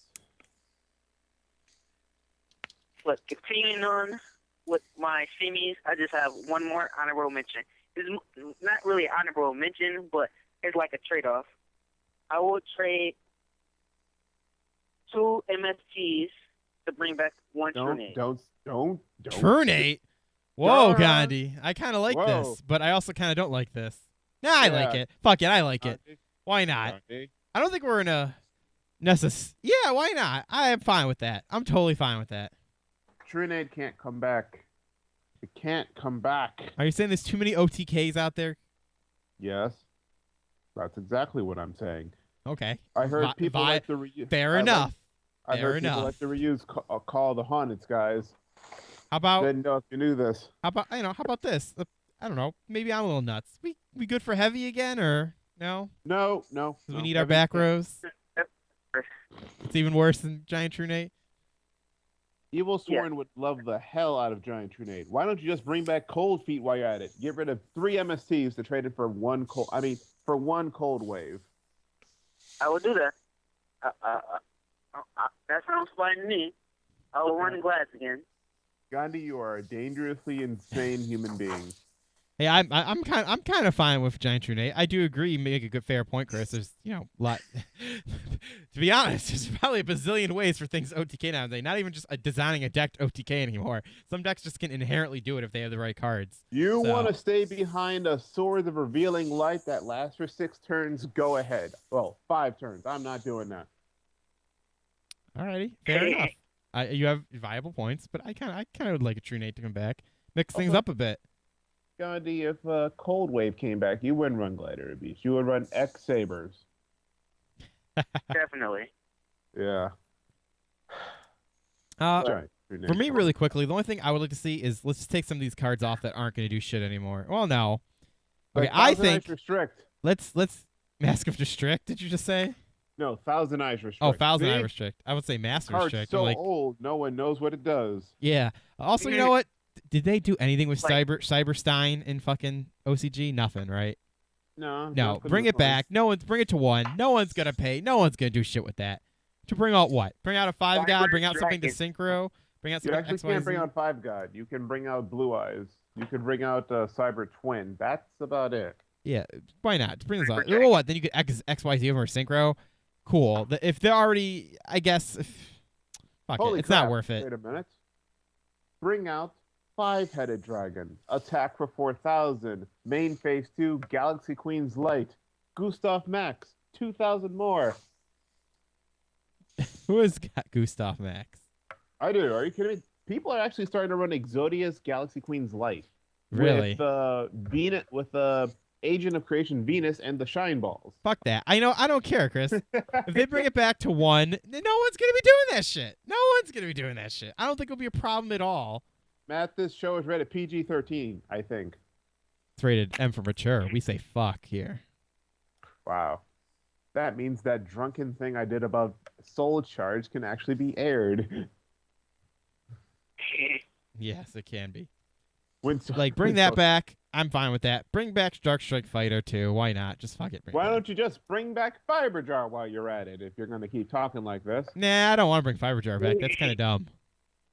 But continuing on with my semis, I just have one more honorable mention. It's not really an honorable mention, but it's like a trade-off. I will trade 2 MSTs to bring back one Trinate. Don't. Turnate? Whoa, Darn. Gandhi. I kind of like Whoa. this, but I also kind of don't like this. Nah, I like Yeah. it. Fuck it, I like it. Why not? I don't think we're in a Yeah, why not? I am fine with that. I'm totally fine with that. Trinade can't come back. It can't come back. Are you saying there's too many OTKs out there? Yes. That's exactly what I'm saying. Okay. I heard Vi- people vi- like to reuse. Fair enough. I Fair heard people enough. like to reuse Call the Haunted, guys. How about Didn't know if you knew this. how about this? I don't know. Maybe I'm a little nuts. We good for heavy again or no? No. 'Cause we no. need our back rows. It's even worse than Giant Trunate. Evil Sworn would love the hell out of Giant Trinade. Why don't you just bring back Cold Feet while you're at it? Get rid of 3 MSTs to trade it for one cold wave. I will do that. That sounds fine to me. I will run glass again. Gandhi, you are a dangerously insane human being. Hey, I'm kind of fine with Giant Trunate. I do agree. You make a good fair point, Chris. There's a lot. To be honest, there's probably a bazillion ways for things OTK nowadays. Not even just designing a deck to OTK anymore. Some decks just can inherently do it if they have the right cards. You So- want to stay behind a Sword of Revealing Light that lasts for 6 turns? Go ahead. Well, 5 turns. I'm not doing that. Alrighty, fair enough. You have viable points, but I kind of would like a Trunate to come back, mix things up a bit. Gandhi, if Cold Wave came back, you wouldn't run Glider Beast. You would run X Sabers. Definitely. Yeah. For Trunade. me, really quickly, the only thing I would like to see is let's just take some of these cards off that aren't going to do shit anymore. Well, no. Okay, Like, I Thousand Eyes think Restrict. let's Mask of Restrict. Did you just say? No, Thousand Eyes Restrict. Oh, Thousand Eye See? Restrict. I would say Mask Card's Restrict. so I'm like, old, no one knows what it does. yeah. Also, you know what? Did they do anything with Cyberstein in fucking OCG? Nothing, right? No. No. nothing Bring it was- back. Bring it to 1. No one's gonna pay. No one's gonna do shit with that. To bring out what? Bring out a 5 god. Bring out something to synchro. Bring out You something actually XYZ. can't bring out 5 God. You can bring out Blue Eyes. You can bring out Cyber Twin. That's about it. Yeah, why not? Just bring this out. Well, what? Then you could XYZ over synchro. Cool. If they're already, I guess, fuck Holy it. It's crap. not worth it. Wait a minute. Bring out 5-headed dragon. Attack for 4,000. Main phase 2. Galaxy Queen's Light. Gustav Max. 2,000 more. Who has got Gustav Max? I do. Are you kidding me? People are actually starting to run Exodia's Galaxy Queen's Light. Really? With Agent of Creation Venus and the Shine Balls. Fuck that. I don't care, Chris. If they bring it back to 1, then no one's gonna be doing that shit. No one's gonna be doing that shit. I don't think it'll be a problem at all. Matt, this show is rated PG-13, I think. It's rated M for mature. We say fuck here. Wow. That means that drunken thing I did about Soul Charge can actually be aired. Yes, it can be. When Like, bring that back. I'm fine with that. Bring back Dark Strike Fighter too. Why not? Just fuck it. Why don't you just bring back Fiber Jar while you're at it, if you're going to keep talking like this? Nah, I don't want to bring Fiber Jar back. That's kind of dumb.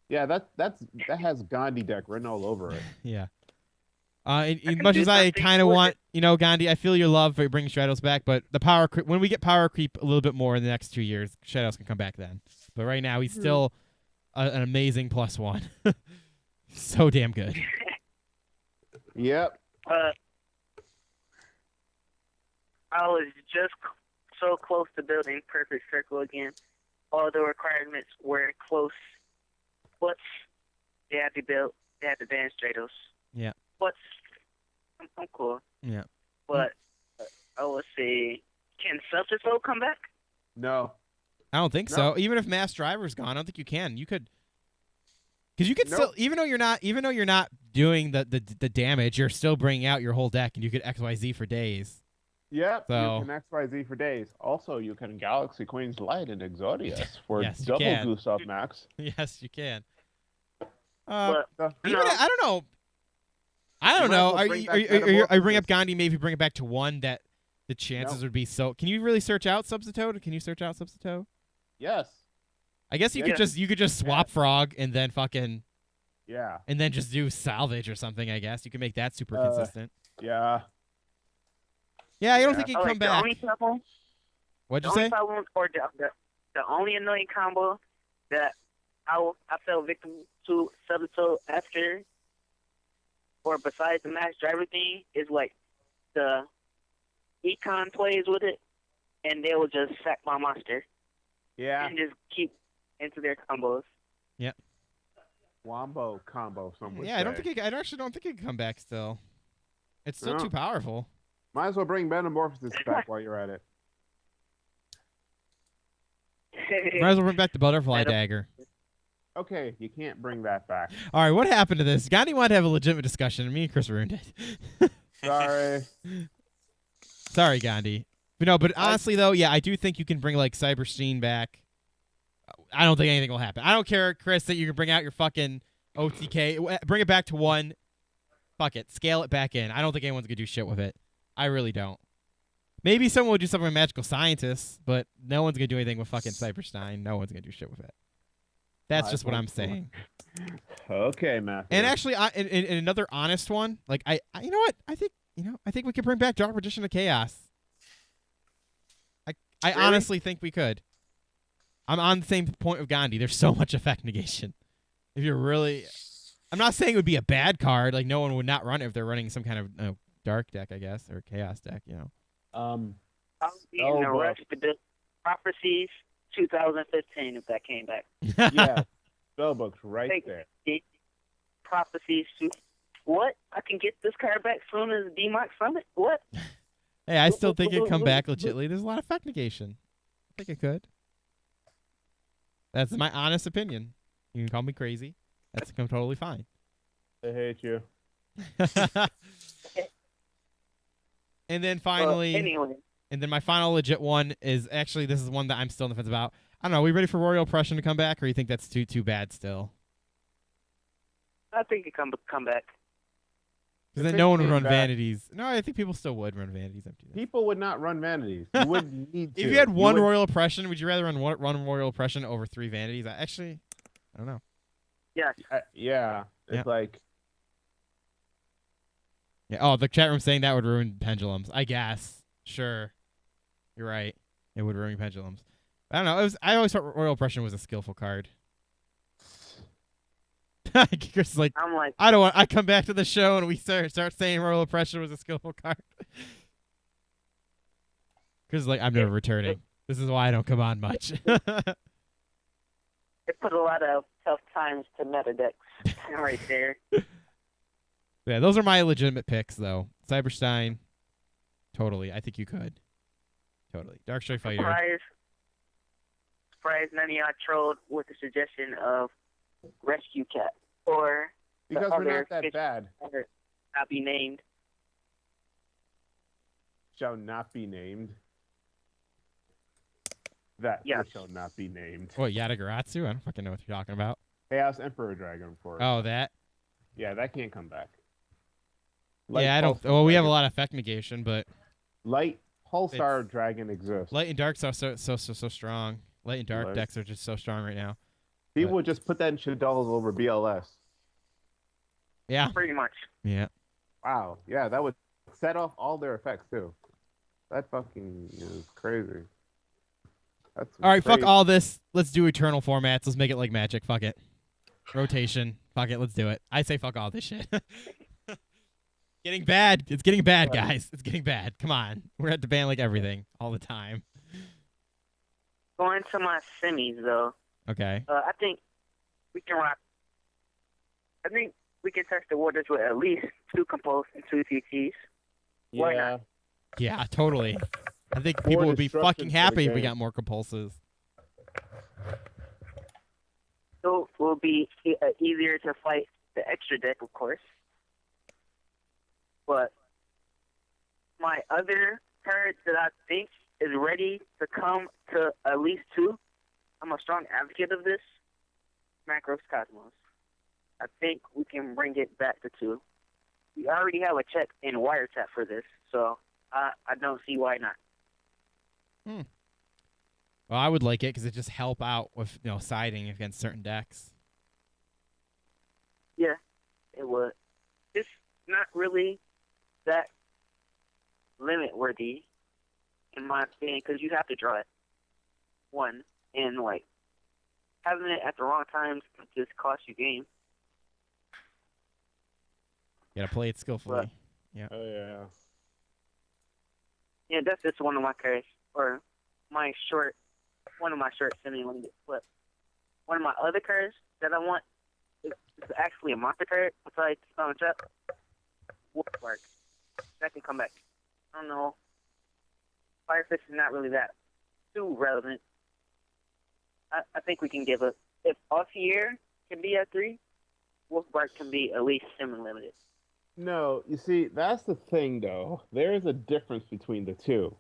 Yeah, that has Gandhi deck written all over it. Yeah. As much as I kind of want, Gandhi, I feel your love for bringing Shadows back, but the power when we get power creep a little bit more in the next 2 years, Shadows can come back then. But right now, he's still an amazing +1. So damn good. Yep. I was just so close to building perfect circle again. All the requirements were close, but they had to build. They had to ban Stratos. Yeah. But I'm cool. Yeah. But I would say, can Substitute come back? No. I don't think No. so. Even if Mass Driver's gone, I don't think you can. You could, because you could Nope. still, even though you're not doing the damage, you're still bringing out your whole deck, and you could XYZ for days. Yep, So- you can XYZ for days. Also, you can Galaxy Queen's Light and Exodius for Yes, you double can. goose up max. Yes, you can. But Even no. I don't know. I don't might as know. well Are bring you back are bring up Metamorphosis. Gandhi? Maybe bring it back to 1. That the chances Nope. would be so. Can you really search out Substitute? Can you search out Substitute? Yes. I guess you Yeah. could just swap Frog and then fucking Yeah. and then just do salvage or something. I guess you can make that super Uh, consistent. Yeah. Yeah, I don't yeah. think he I can like come the back. only problem. What'd The you only say? problem, or the only annoying combo that I fell victim to Substitute after, or besides the Max Driver thing, is like the Econ plays with it, and they will just sack my monster Yeah. and just keep into their combos. Wombo combo, some would Yeah, I don't say. think I actually don't think he can come back. Still, it's still No. too powerful. Might as well bring Metamorphosis back while you're at it. Might as well bring back the Butterfly I don't- Dagger. Okay, you can't bring that back. All right, what happened to this? Gandhi wanted to have a legitimate discussion, and me and Chris ruined it. Sorry. Sorry, Gandhi. But no, but honestly though, yeah, I do think you can bring like Cyberstein back. I don't think anything will happen. I don't care, Chris, that you can bring out your fucking OTK, bring it back to 1. Fuck it, scale it back in. I don't think anyone's gonna do shit with it. I really don't. Maybe someone will do something with Magical Scientists, but no one's gonna do anything with fucking Cyberstein. No one's gonna do shit with it. That's I just what I'm hope so. saying. Okay, Matthew. And actually, in another honest one, like I you know what? I think we could bring back Dark Magician of Chaos. I Really? honestly think we could. I'm on the same point with Gandhi. There's so much effect negation. If you're really, I'm not saying it would be a bad card. Like no one would not run it if they're running some kind of dark deck, I guess, or chaos deck. You know. I'll be Oh, in the well. rush to build Prophecies 2015 if that came back. Yeah. Spellbook's right Take there. it. Prophecies. What? I can get this card back soon as DMOC Summit? What? Hey, I still think it'd come back legitly. There's a lot of effect negation. I think it could. That's my honest opinion. You can call me crazy. That's totally fine. I hate you. And then finally, Anyway, and then my final legit one is actually, this is one that I'm still on the fence about. I don't know. Are we ready for Royal Oppression to come back, or you think that's too bad still? I think it come back. Because then If no it one would came run back- Vanities. No, I think people still would run Vanities empty. decks. People would not run Vanities. You wouldn't need to. If you had one would- Royal Oppression, would you rather run Royal Oppression over 3 Vanities? I don't know. Yes. Yeah. It's Yeah. like, Yeah. Oh, the chat room saying that would ruin Pendulums. I guess. Sure. You're right. It would ruin Pendulums. I don't know. I always thought Royal Oppression was a skillful card. Chris is like, I'm like, I don't want. I come back to the show and we start saying Royal Oppression was a skillful card. Chris is like, I'm never returning. This is why I don't come on much. it put a lot of tough times to meta decks right there. Yeah, those are my legitimate picks, though. Cyberstein, totally. I think you could. Totally. Darkstrike Fighter. Surprised none of y'all trolled with the suggestion of Rescue Cat or the because we're other not that fish bad. that not be named. Shall not be named. That Yes. shall not be named. What, Yatagaratsu? I don't fucking know what you're talking about. Chaos Emperor Dragon for it. Oh, that? Yeah, that can't come back. Yeah, I don't. Pulsar Well, we have a Dragon. lot of effect negation, but Light Pulsar Dragon exists. Light and Dark are so strong. Light and Dark Light. decks are just so strong right now. People would just put that in Shaddoll's over BLS. Yeah. Pretty much. Yeah. Wow. Yeah, that would set off all their effects too. That fucking is crazy. That's All right, fuck crazy. all this. Let's do Eternal formats. Let's make it like Magic. Fuck it. Rotation. Fuck it. Let's do it. I say fuck all this shit. Getting bad. It's getting bad, guys. It's getting bad. Come on. We're at to ban like everything all the time. going to my semis though. Okay. I think we can rock. I think we can test the waters with at least 2 compulse and 2 TTs. Why Yeah. not? Yeah, totally. I think More people would be destruction fucking for the happy if we game. got more compulses. So it will be easier to fight the extra deck, of course. But my other card that I think is ready to come to at least 2, I'm a strong advocate of this, Macros Cosmos. I think we can bring it back to 2. We already have a check in wiretap for this, so I don't see why not. Well, I would like it because it just help out with siding against certain decks. Yeah, it would. It's not really that limit worthy, in my opinion, because you have to draw it. One, and like having it at the wrong times could just cost you game. You gotta play it skillfully. Oh yeah. Yeah, that's just one of my cards, or one of my short semi-limited flips. One of my other cards that I want is actually a monster card besides Stone Trap. Wolfbark. That can come back. I don't know. Firefist is not really that too relevant. I think we can give it. If Altier can be at 3, Wolfbark can be at least semi-limited. No, you see, that's the thing, though. There is a difference between the two.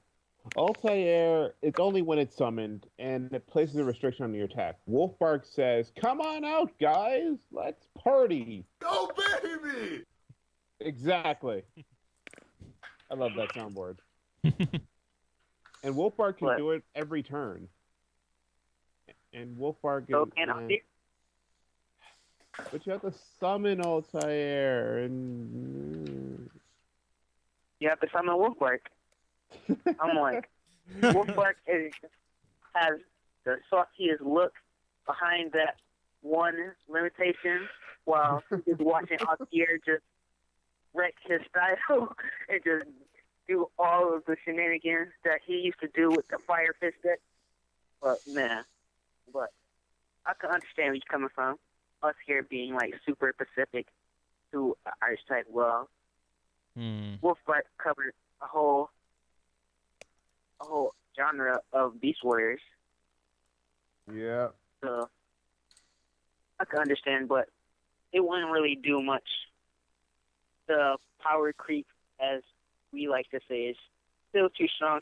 Altair, it's only when it's summoned, and it places a restriction on your attack. Wolfbark says, "Come on out, guys! Let's party!" Go, baby! Exactly. I love that soundboard. And Wolfbark can What? do it every turn. And Wolfbark So is... can Altier? But you have to summon Altair, and... You have to summon Wolfbark. I'm like, Wolfbark has the saltiest look behind that one limitation, while he's watching Altier just wreck his style and just do all of the shenanigans that he used to do with the Fire Fist deck. But I can understand where you're coming from. Us here being like super specific to archetype. Well, Wolfbark covered a whole genre of Beast Warriors. Yeah. So I can understand, but it wouldn't really do much. The power creep, as we like to say, is still too strong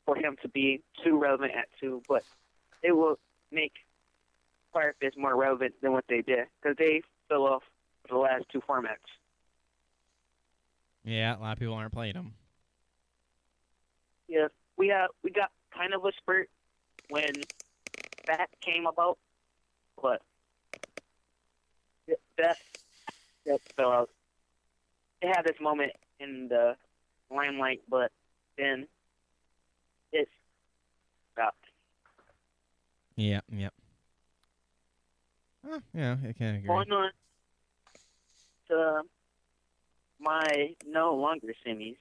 for him to be too relevant at 2, but it will make Fire Fist more relevant than what they did, because they fell off the last 2 formats. Yeah, a lot of people aren't playing them. Yeah, we got kind of a spurt when that came about, but that fell out. It had this moment in the limelight, but then it stopped. Yeah. Yeah, I can agree. Going on to my no longer semis.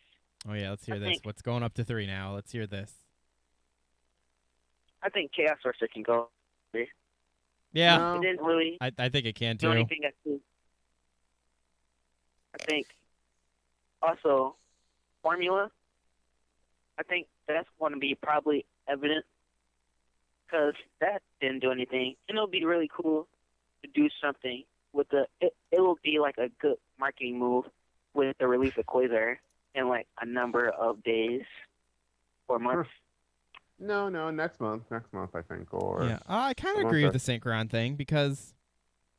Oh yeah, let's hear I this. think- What's going up to 3 now? Let's hear this. I think Chaos Sorcerer can go. Yeah, No. It didn't really I think it can do too. anything at 2. I think also formula. I think that's going to be probably evident because that didn't do anything. And it'll be really cool to do something with it will be like a good marketing move with the release of Quasar in like a number of days or months. No, next month, I think, or... Yeah, I kind of I'm agree with okay. the Synchron thing because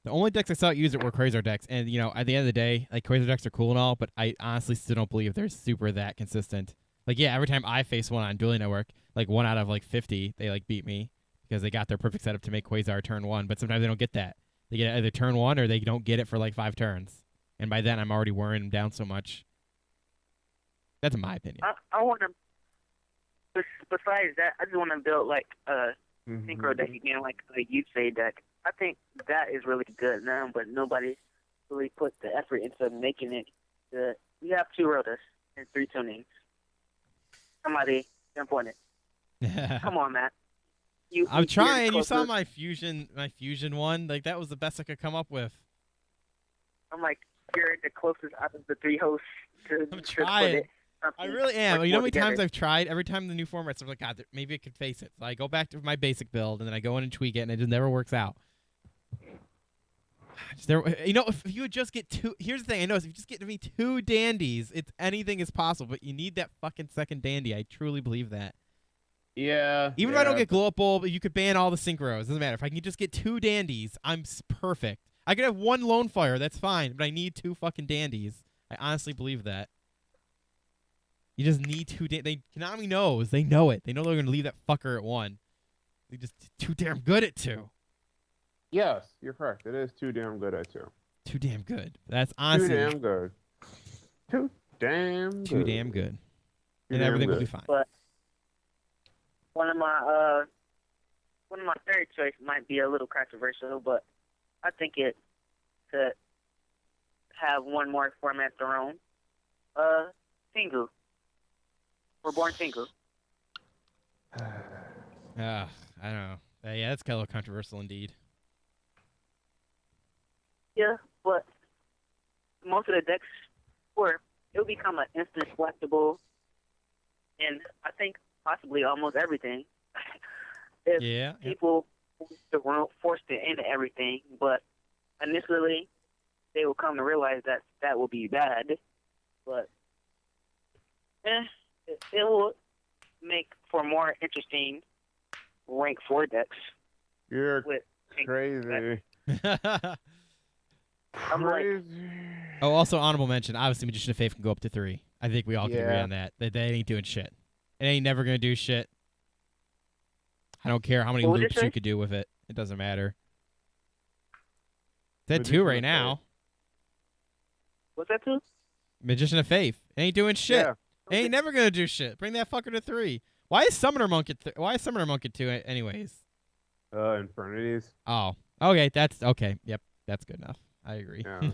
the only decks I saw use it were Quasar decks, and at the end of the day, like Quasar decks are cool and all, but I honestly still don't believe they're super that consistent. Like, yeah, every time I face one on Dueling Network, like 1 out of like 50, they like beat me because they got their perfect setup to make Quasar turn 1. But sometimes they don't get that. They get either turn 1 or they don't get it for like 5 turns, and by then I'm already wearing them down so much. That's my opinion. I want to. Besides that, I just want to build like a synchro deck again, like a Yusei deck. I think that is really good now, but nobody really put the effort into making it good. We have 2 rotas and 3 tunings. Somebody jump on it. Come on, Matt. I'm you're the trying. You saw closest- my fusion one. Like that was the best I could come up with. I'm like, you're the closest out of the three hosts to I'm put trying. it. I really am. work You know how well many times together. I've tried? Every time the new formats, I'm like, God, maybe I could face it. So I go back to my basic build, and then I go in and tweak it, and it just never works out. If you would just get two. Here's the thing. I know is if you just get me two dandies, anything is possible. But you need that fucking second dandy. I truly believe that. Yeah. Even if I don't get glow up bulb, you could ban all the synchros. Doesn't matter. If I can just get two dandies, I'm perfect. I could have one lone fire. That's fine. But I need two fucking dandies. I honestly believe that. You just need two. Konami knows. They know it. They know they're gonna leave that fucker at one. They're just too damn good at two. Yes, you're correct. It is too damn good at two. Too damn good. That's honestly Too damn good. Too damn good. too damn good. Too And damn everything will good. be fine. But one of my third choice might be a little controversial, but I think it could have one more format their own. Single. We're born single. I don't know. Yeah, that's kind of controversial indeed. Yeah, but most of the decks, it'll become an instant selectable, and I think possibly almost everything. If Yeah. people forced it into everything, but initially they will come to realize that will be bad. But it will make for more interesting rank 4 decks. You're With crazy. I'm like, Crazy. Oh, also honorable mention. Obviously, Magician of Faith can go up to 3. I think we all can agree Yeah. on that. They ain't doing shit. It ain't never gonna do shit. I don't care how many What would you loops you say? could do with it. It doesn't matter. It's at Magician 2 of right Faith. now. what's that too? Magician of Faith. It ain't doing shit. Yeah. It ain't never gonna do shit. Bring that fucker to 3. Why is Summoner Monk at Why is Summoner Monk at 2 anyways? Infernities. Oh. Okay, that's okay. Yep. That's good enough. I agree. Yeah.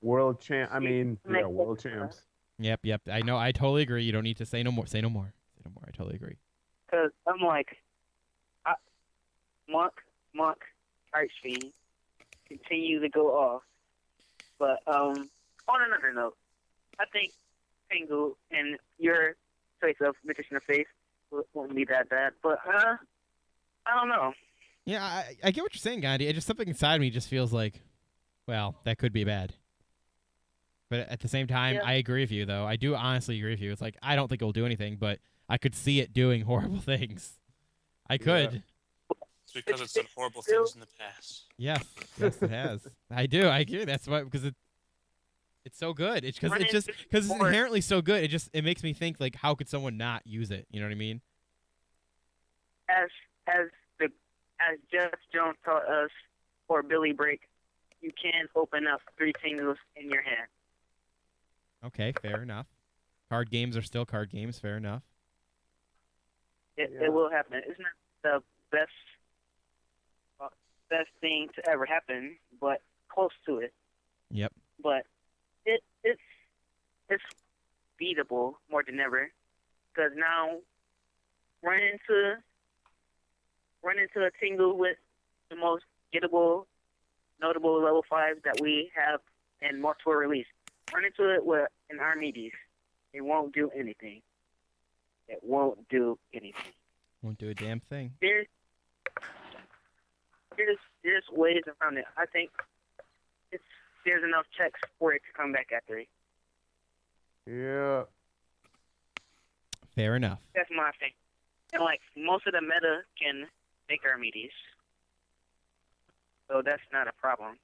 World champ. I mean, Make yeah, it- world champs. Yep. I know. I totally agree. You don't need to say no more. Say no more. Say no more. I totally agree. Because I'm like, Monk, Archfiend, continue to go off. But on another note, I think Pingu and your choice of Magician of Faith won't be that bad. But I don't know. Yeah, I get what you're saying, Gandhi. Just something inside me just feels like, well, that could be bad. But at the same time, Yeah. I agree with you, though. I do honestly agree with you. It's like, I don't think it'll do anything, but I could see it doing horrible things. I could. It's because it's done horrible Still- things in the past. Yes, it has. I do. I agree. That's why, because it's so good. It's because it's Or- inherently so good. It makes me think, like, how could someone not use it? You know what I mean? As Jeff Jones taught us, or Billy Break, you can open up 3 singles in your hand. Okay, fair enough. Card games are still card games. Fair enough. It Yeah. will happen. It's not the best thing to ever happen, but close to it. Yep. But it's beatable more than ever, because now run into a tingle with the most gettable, notable level 5 that we have in multiple release. Run into it with an Archimedes. It won't do anything. It won't do anything. Won't do a damn thing. There's ways around it. I think there's enough checks for it to come back at 3. Yeah. Fair enough. That's my thing. And like most of the meta can make Archimedes, so that's not a problem.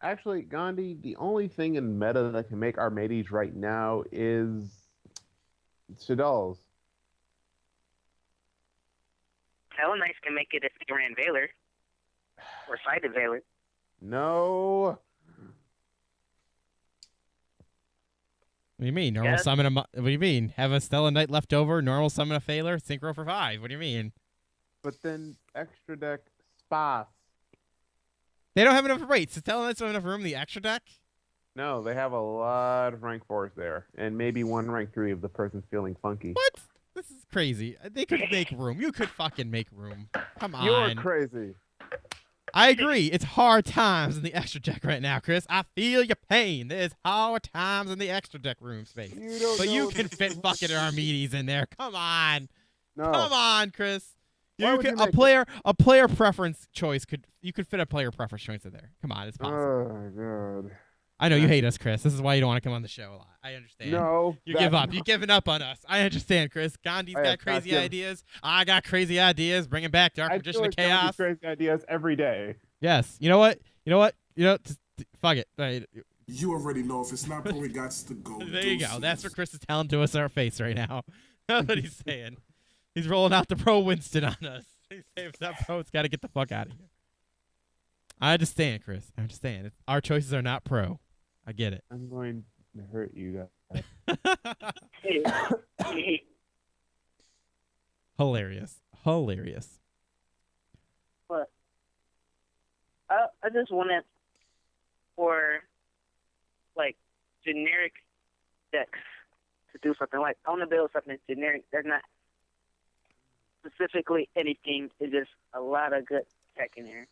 Actually, Gandhi, the only thing in meta that can make Archimedes right now is Shadal's. Hell Knights can make it if they ran Valor or Sighted Valor. No. What do you mean? Normal Yes. summon a. What do you mean? Have a Stella Knight left over? Normal summon a Failure? Synchro for 5. What do you mean? But then extra deck spots. They don't have enough. Wait, so Stella Knights don't have enough room in the extra deck? No, they have a lot of rank 4s there, and maybe one rank 3 if the person's feeling funky. What? This is crazy. They could make room. You could fucking make room. Come on. You're crazy. I agree. It's hard times in the extra deck right now, Chris. I feel your pain. There's hard times in the extra deck room space. But you can fit fucking Armides in there. Come on. No. Come on, Chris. Why You would could you a player preference choice you could fit a player preference choice in there. Come on, it's possible. Oh God. I know you hate us, Chris. This is why you don't want to come on the show a lot. I understand. No. You give up. You've given up on us. I understand, Chris. Gandhi's I got have crazy not given- ideas. I got crazy ideas. Bring it back. Dark I Magician feel of like Gandhi's Chaos. crazy ideas every day. Yes. You know what? Fuck it. You already know if it's not pro, it got to go. There you go. That's what Chris is telling to us in our face right now. That's what he's saying. He's rolling out the pro Winston on us. He's saying if it's not pro, it's got to get the fuck out of here. I understand, Chris. I understand. Our choices are not pro. I get it. I'm going to hurt you guys. Hilarious. Hilarious. But I just wanted for like generic decks to do something. Like I want to build something generic. There's not specifically anything. It's just a lot of good tech in there.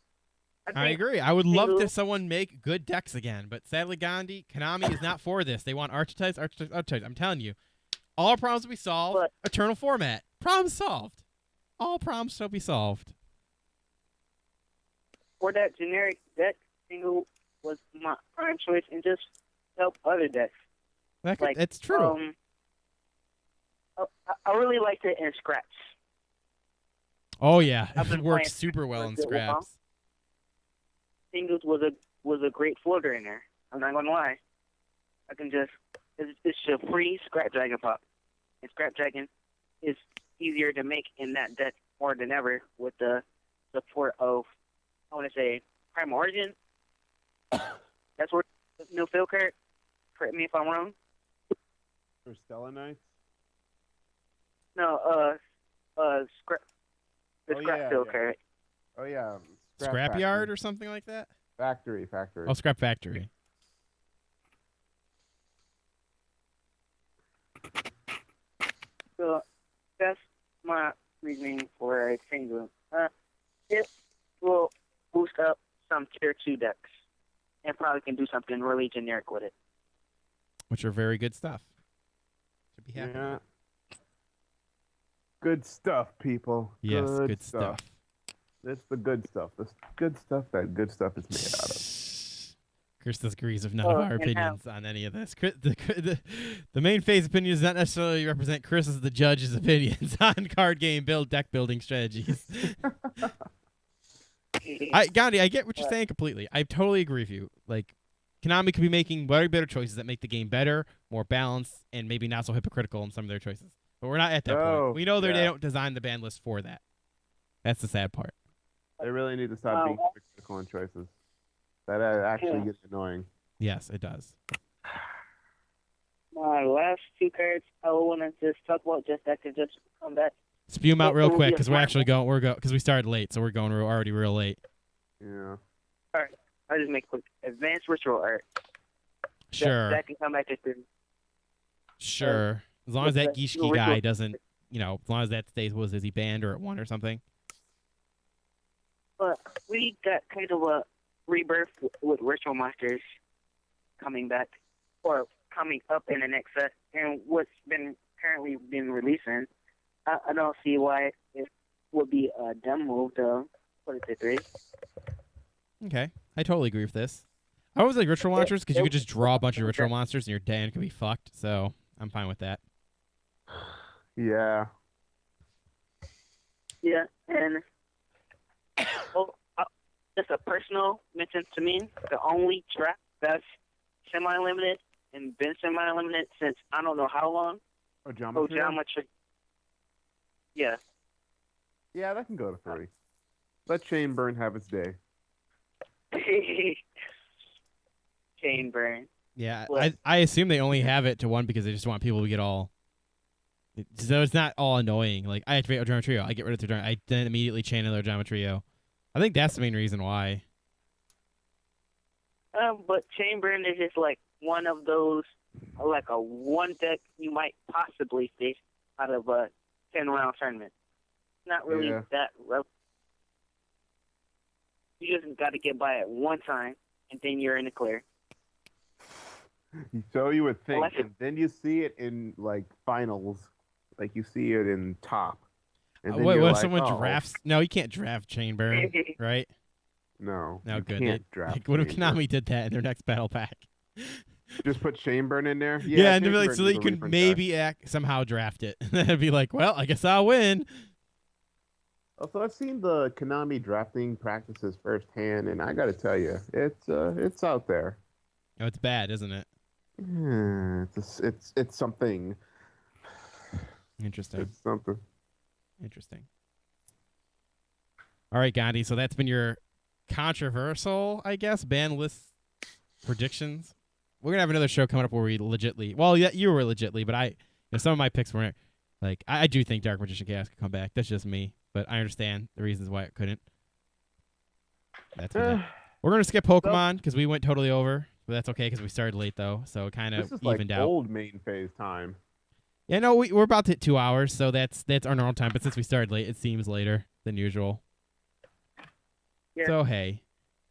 I agree. I would love to someone make good decks again, but sadly, Gandhi, Konami is not for this. They want archetypes. I'm telling you, all problems will be solved. But- Eternal format. Problem solved. All problems shall be solved. For that generic deck, single was my prime choice, and just help other decks. It's true. I really liked it in Scraps. Oh yeah, I've it been works playing super well in for a good while. Scraps. Singles was a great floater in there. I'm not gonna lie. I can just it's a free Scrap Dragon pop, and Scrap Dragon is easier to make in that deck more than ever with the support of I want to say Prime Origin. That's where the new field card. Correct me if I'm wrong. For Stella Knights? No, Scrap. The Oh, Scrap yeah, field yeah. card. Oh yeah. Scrapyard or something like that? Factory. Oh, Scrap Factory. So that's my reasoning for a single. It will boost up some tier 2 decks and probably can do something really generic with it. Which are very good stuff. Should be happy. Yeah. Good stuff, people. Yes, good stuff. It's the good stuff. The good stuff that good stuff is made out of. Chris disagrees with none of our and opinions on any of this. The main phase opinion does not necessarily represent Chris as the judge's opinions on card game deck building strategies. Gandhi, I get what you're saying completely. I totally agree with you. Like, Konami could be making very better choices that make the game better, more balanced, and maybe not so hypocritical in some of their choices. But we're not at that point. We know that they don't design the ban list for that. That's the sad part. They really need to stop being critical on choices. That actually gets annoying. Yes, it does. My last 2 cards I want to just talk about just that could just come back. Spew them out real It will quick be a because we're smart actually going. Because we started late, so we're going already real late. Yeah. Alright, I'll just make it quick. Advanced Ritual Art. Sure. That can come back to 3. Sure. As long as that the Gishki guy doesn't, as long as that stays, is he banned or at 1 or something? But we got kind of a rebirth with Ritual Monsters coming back, or coming up in the next set, and what's been currently been releasing. I don't see why it would be a dumb move to put it to 3. Okay. I totally agree with this. I always like ritual monsters because you could just draw a bunch of ritual monsters and your Dan could be fucked, so I'm fine with that. Yeah. Yeah, and just a personal mention to me, the only draft that's semi-limited and been semi-limited since I don't know how long. Oh, Geometry? Yeah. Yeah, that can go to 3. Let Chain Burn have its day. Chain Burn. Yeah, What? I assume they only have it to 1 because they just want people to get all. So it's not all annoying. Like, I activate Ojama Trio, I get rid of the Ojama. I then immediately chain another Ojama Trio. I think that's the main reason why. But Chain Burn is just like one of those, like a one deck you might possibly fish out of 10-round tournament. It's not really Yeah. that rough. You just got to get by it one time, and then you're in the clear. So you would think, Unless it- and then you see it in like finals, like you see it in top. And then Wait, you're what if like, someone oh, drafts? No, you can't draft Chainburn, right? No, No, you good. can't draft. Like, what if Chainburn. Konami did that in their next battle pack? Just put Chainburn in there? Yeah, and they'd be like, Chainburn so is that you a can reprint maybe somehow draft it. That'd be like, well, I guess I'll win. guy. Also, I've seen the Konami drafting practices firsthand, and I got to tell you, it's out there. Oh, it's bad, isn't it? Yeah, it's something. Interesting. It's something. Interesting. All right, Gandhi. So that's been your controversial, I guess, ban list predictions. We're gonna have another show coming up where we legitly. Well, yeah, you were legitly, but some of my picks weren't. Like, I do think Dark Magician Chaos could come back. That's just me, but I understand the reasons why it couldn't. That's been it. We're gonna skip Pokemon because we went totally over, but that's okay because we started late though, so it kind This of is like evened out. old main phase time. Yeah, no, we're about to hit 2 hours, so that's our normal time. But since we started late, it seems later than usual. Yeah. So hey.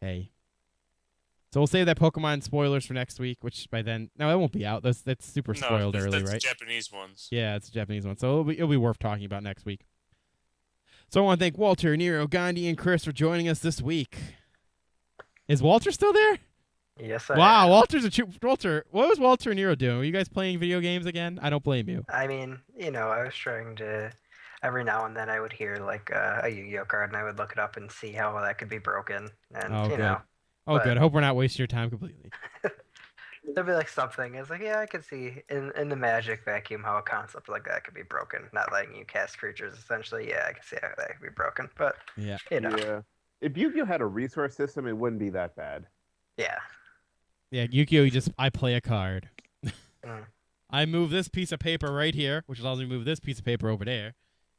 So we'll save that Pokemon spoilers for next week, which by then it won't be out. That's super spoiled early, that's right? Japanese ones. Yeah, it's a Japanese one, so it'll be worth talking about next week. So I want to thank Walter, Nero, Gandhi, and Chris for joining us this week. Is Walter still there? Yes, I Wow, am. Walter. What was Walter and Nero doing? Were you guys playing video games again? I don't blame you. I mean, I was trying to. Every now and then, I would hear like a Yu-Gi-Oh card, and I would look it up and see how that could be broken. And Oh, good. know, Oh, but- good. I hope we're not wasting your time completely. there'd be like something. It's like, yeah, I could see in the Magic vacuum how a concept like that could be broken. Not letting you cast creatures, essentially. Yeah, I can see how that could be broken. But Yeah. Yeah. If Yu-Gi-Oh had a resource system, it wouldn't be that bad. yeah. Yeah, Yu-Gi-Oh! I play a card. Mm. I move this piece of paper right here, which allows me to move this piece of paper over there,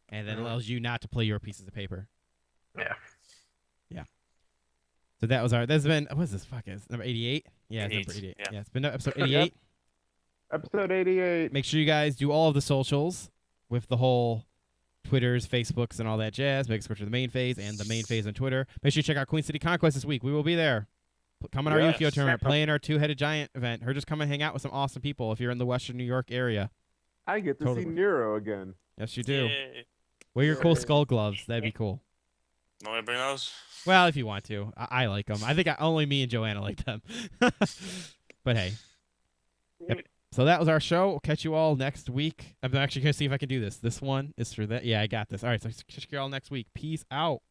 and then Mhm. allows you not to play your pieces of paper. Yeah. So that's been, what is this? Fuck, it's number 88? Yeah, it's number 88, 88. yeah. It's been episode 88. Episode 88. Make sure you guys do all of the socials with the whole Twitters, Facebooks, and all that jazz. Make sure to the main phase and the main phase on Twitter. Make sure you check out Queen City Conquest this week. We will be there. Come on our Yes. Yu-Gi-Oh tournament, playing our two-headed giant event, or just come and hang out with some awesome people if you're in the Western New York area. I get to Totally. see Nero again. Yes, you do. Yay. Wear your cool Yay. skull gloves. That'd be cool. Want me to bring those? Well, if you want to. I like them. I think only me and Joanna like them. But hey. Yep. So that was our show. We'll catch you all next week. I'm actually going to see if I can do this. This one is for that. Yeah, I got this. All right, so catch you all next week. Peace out.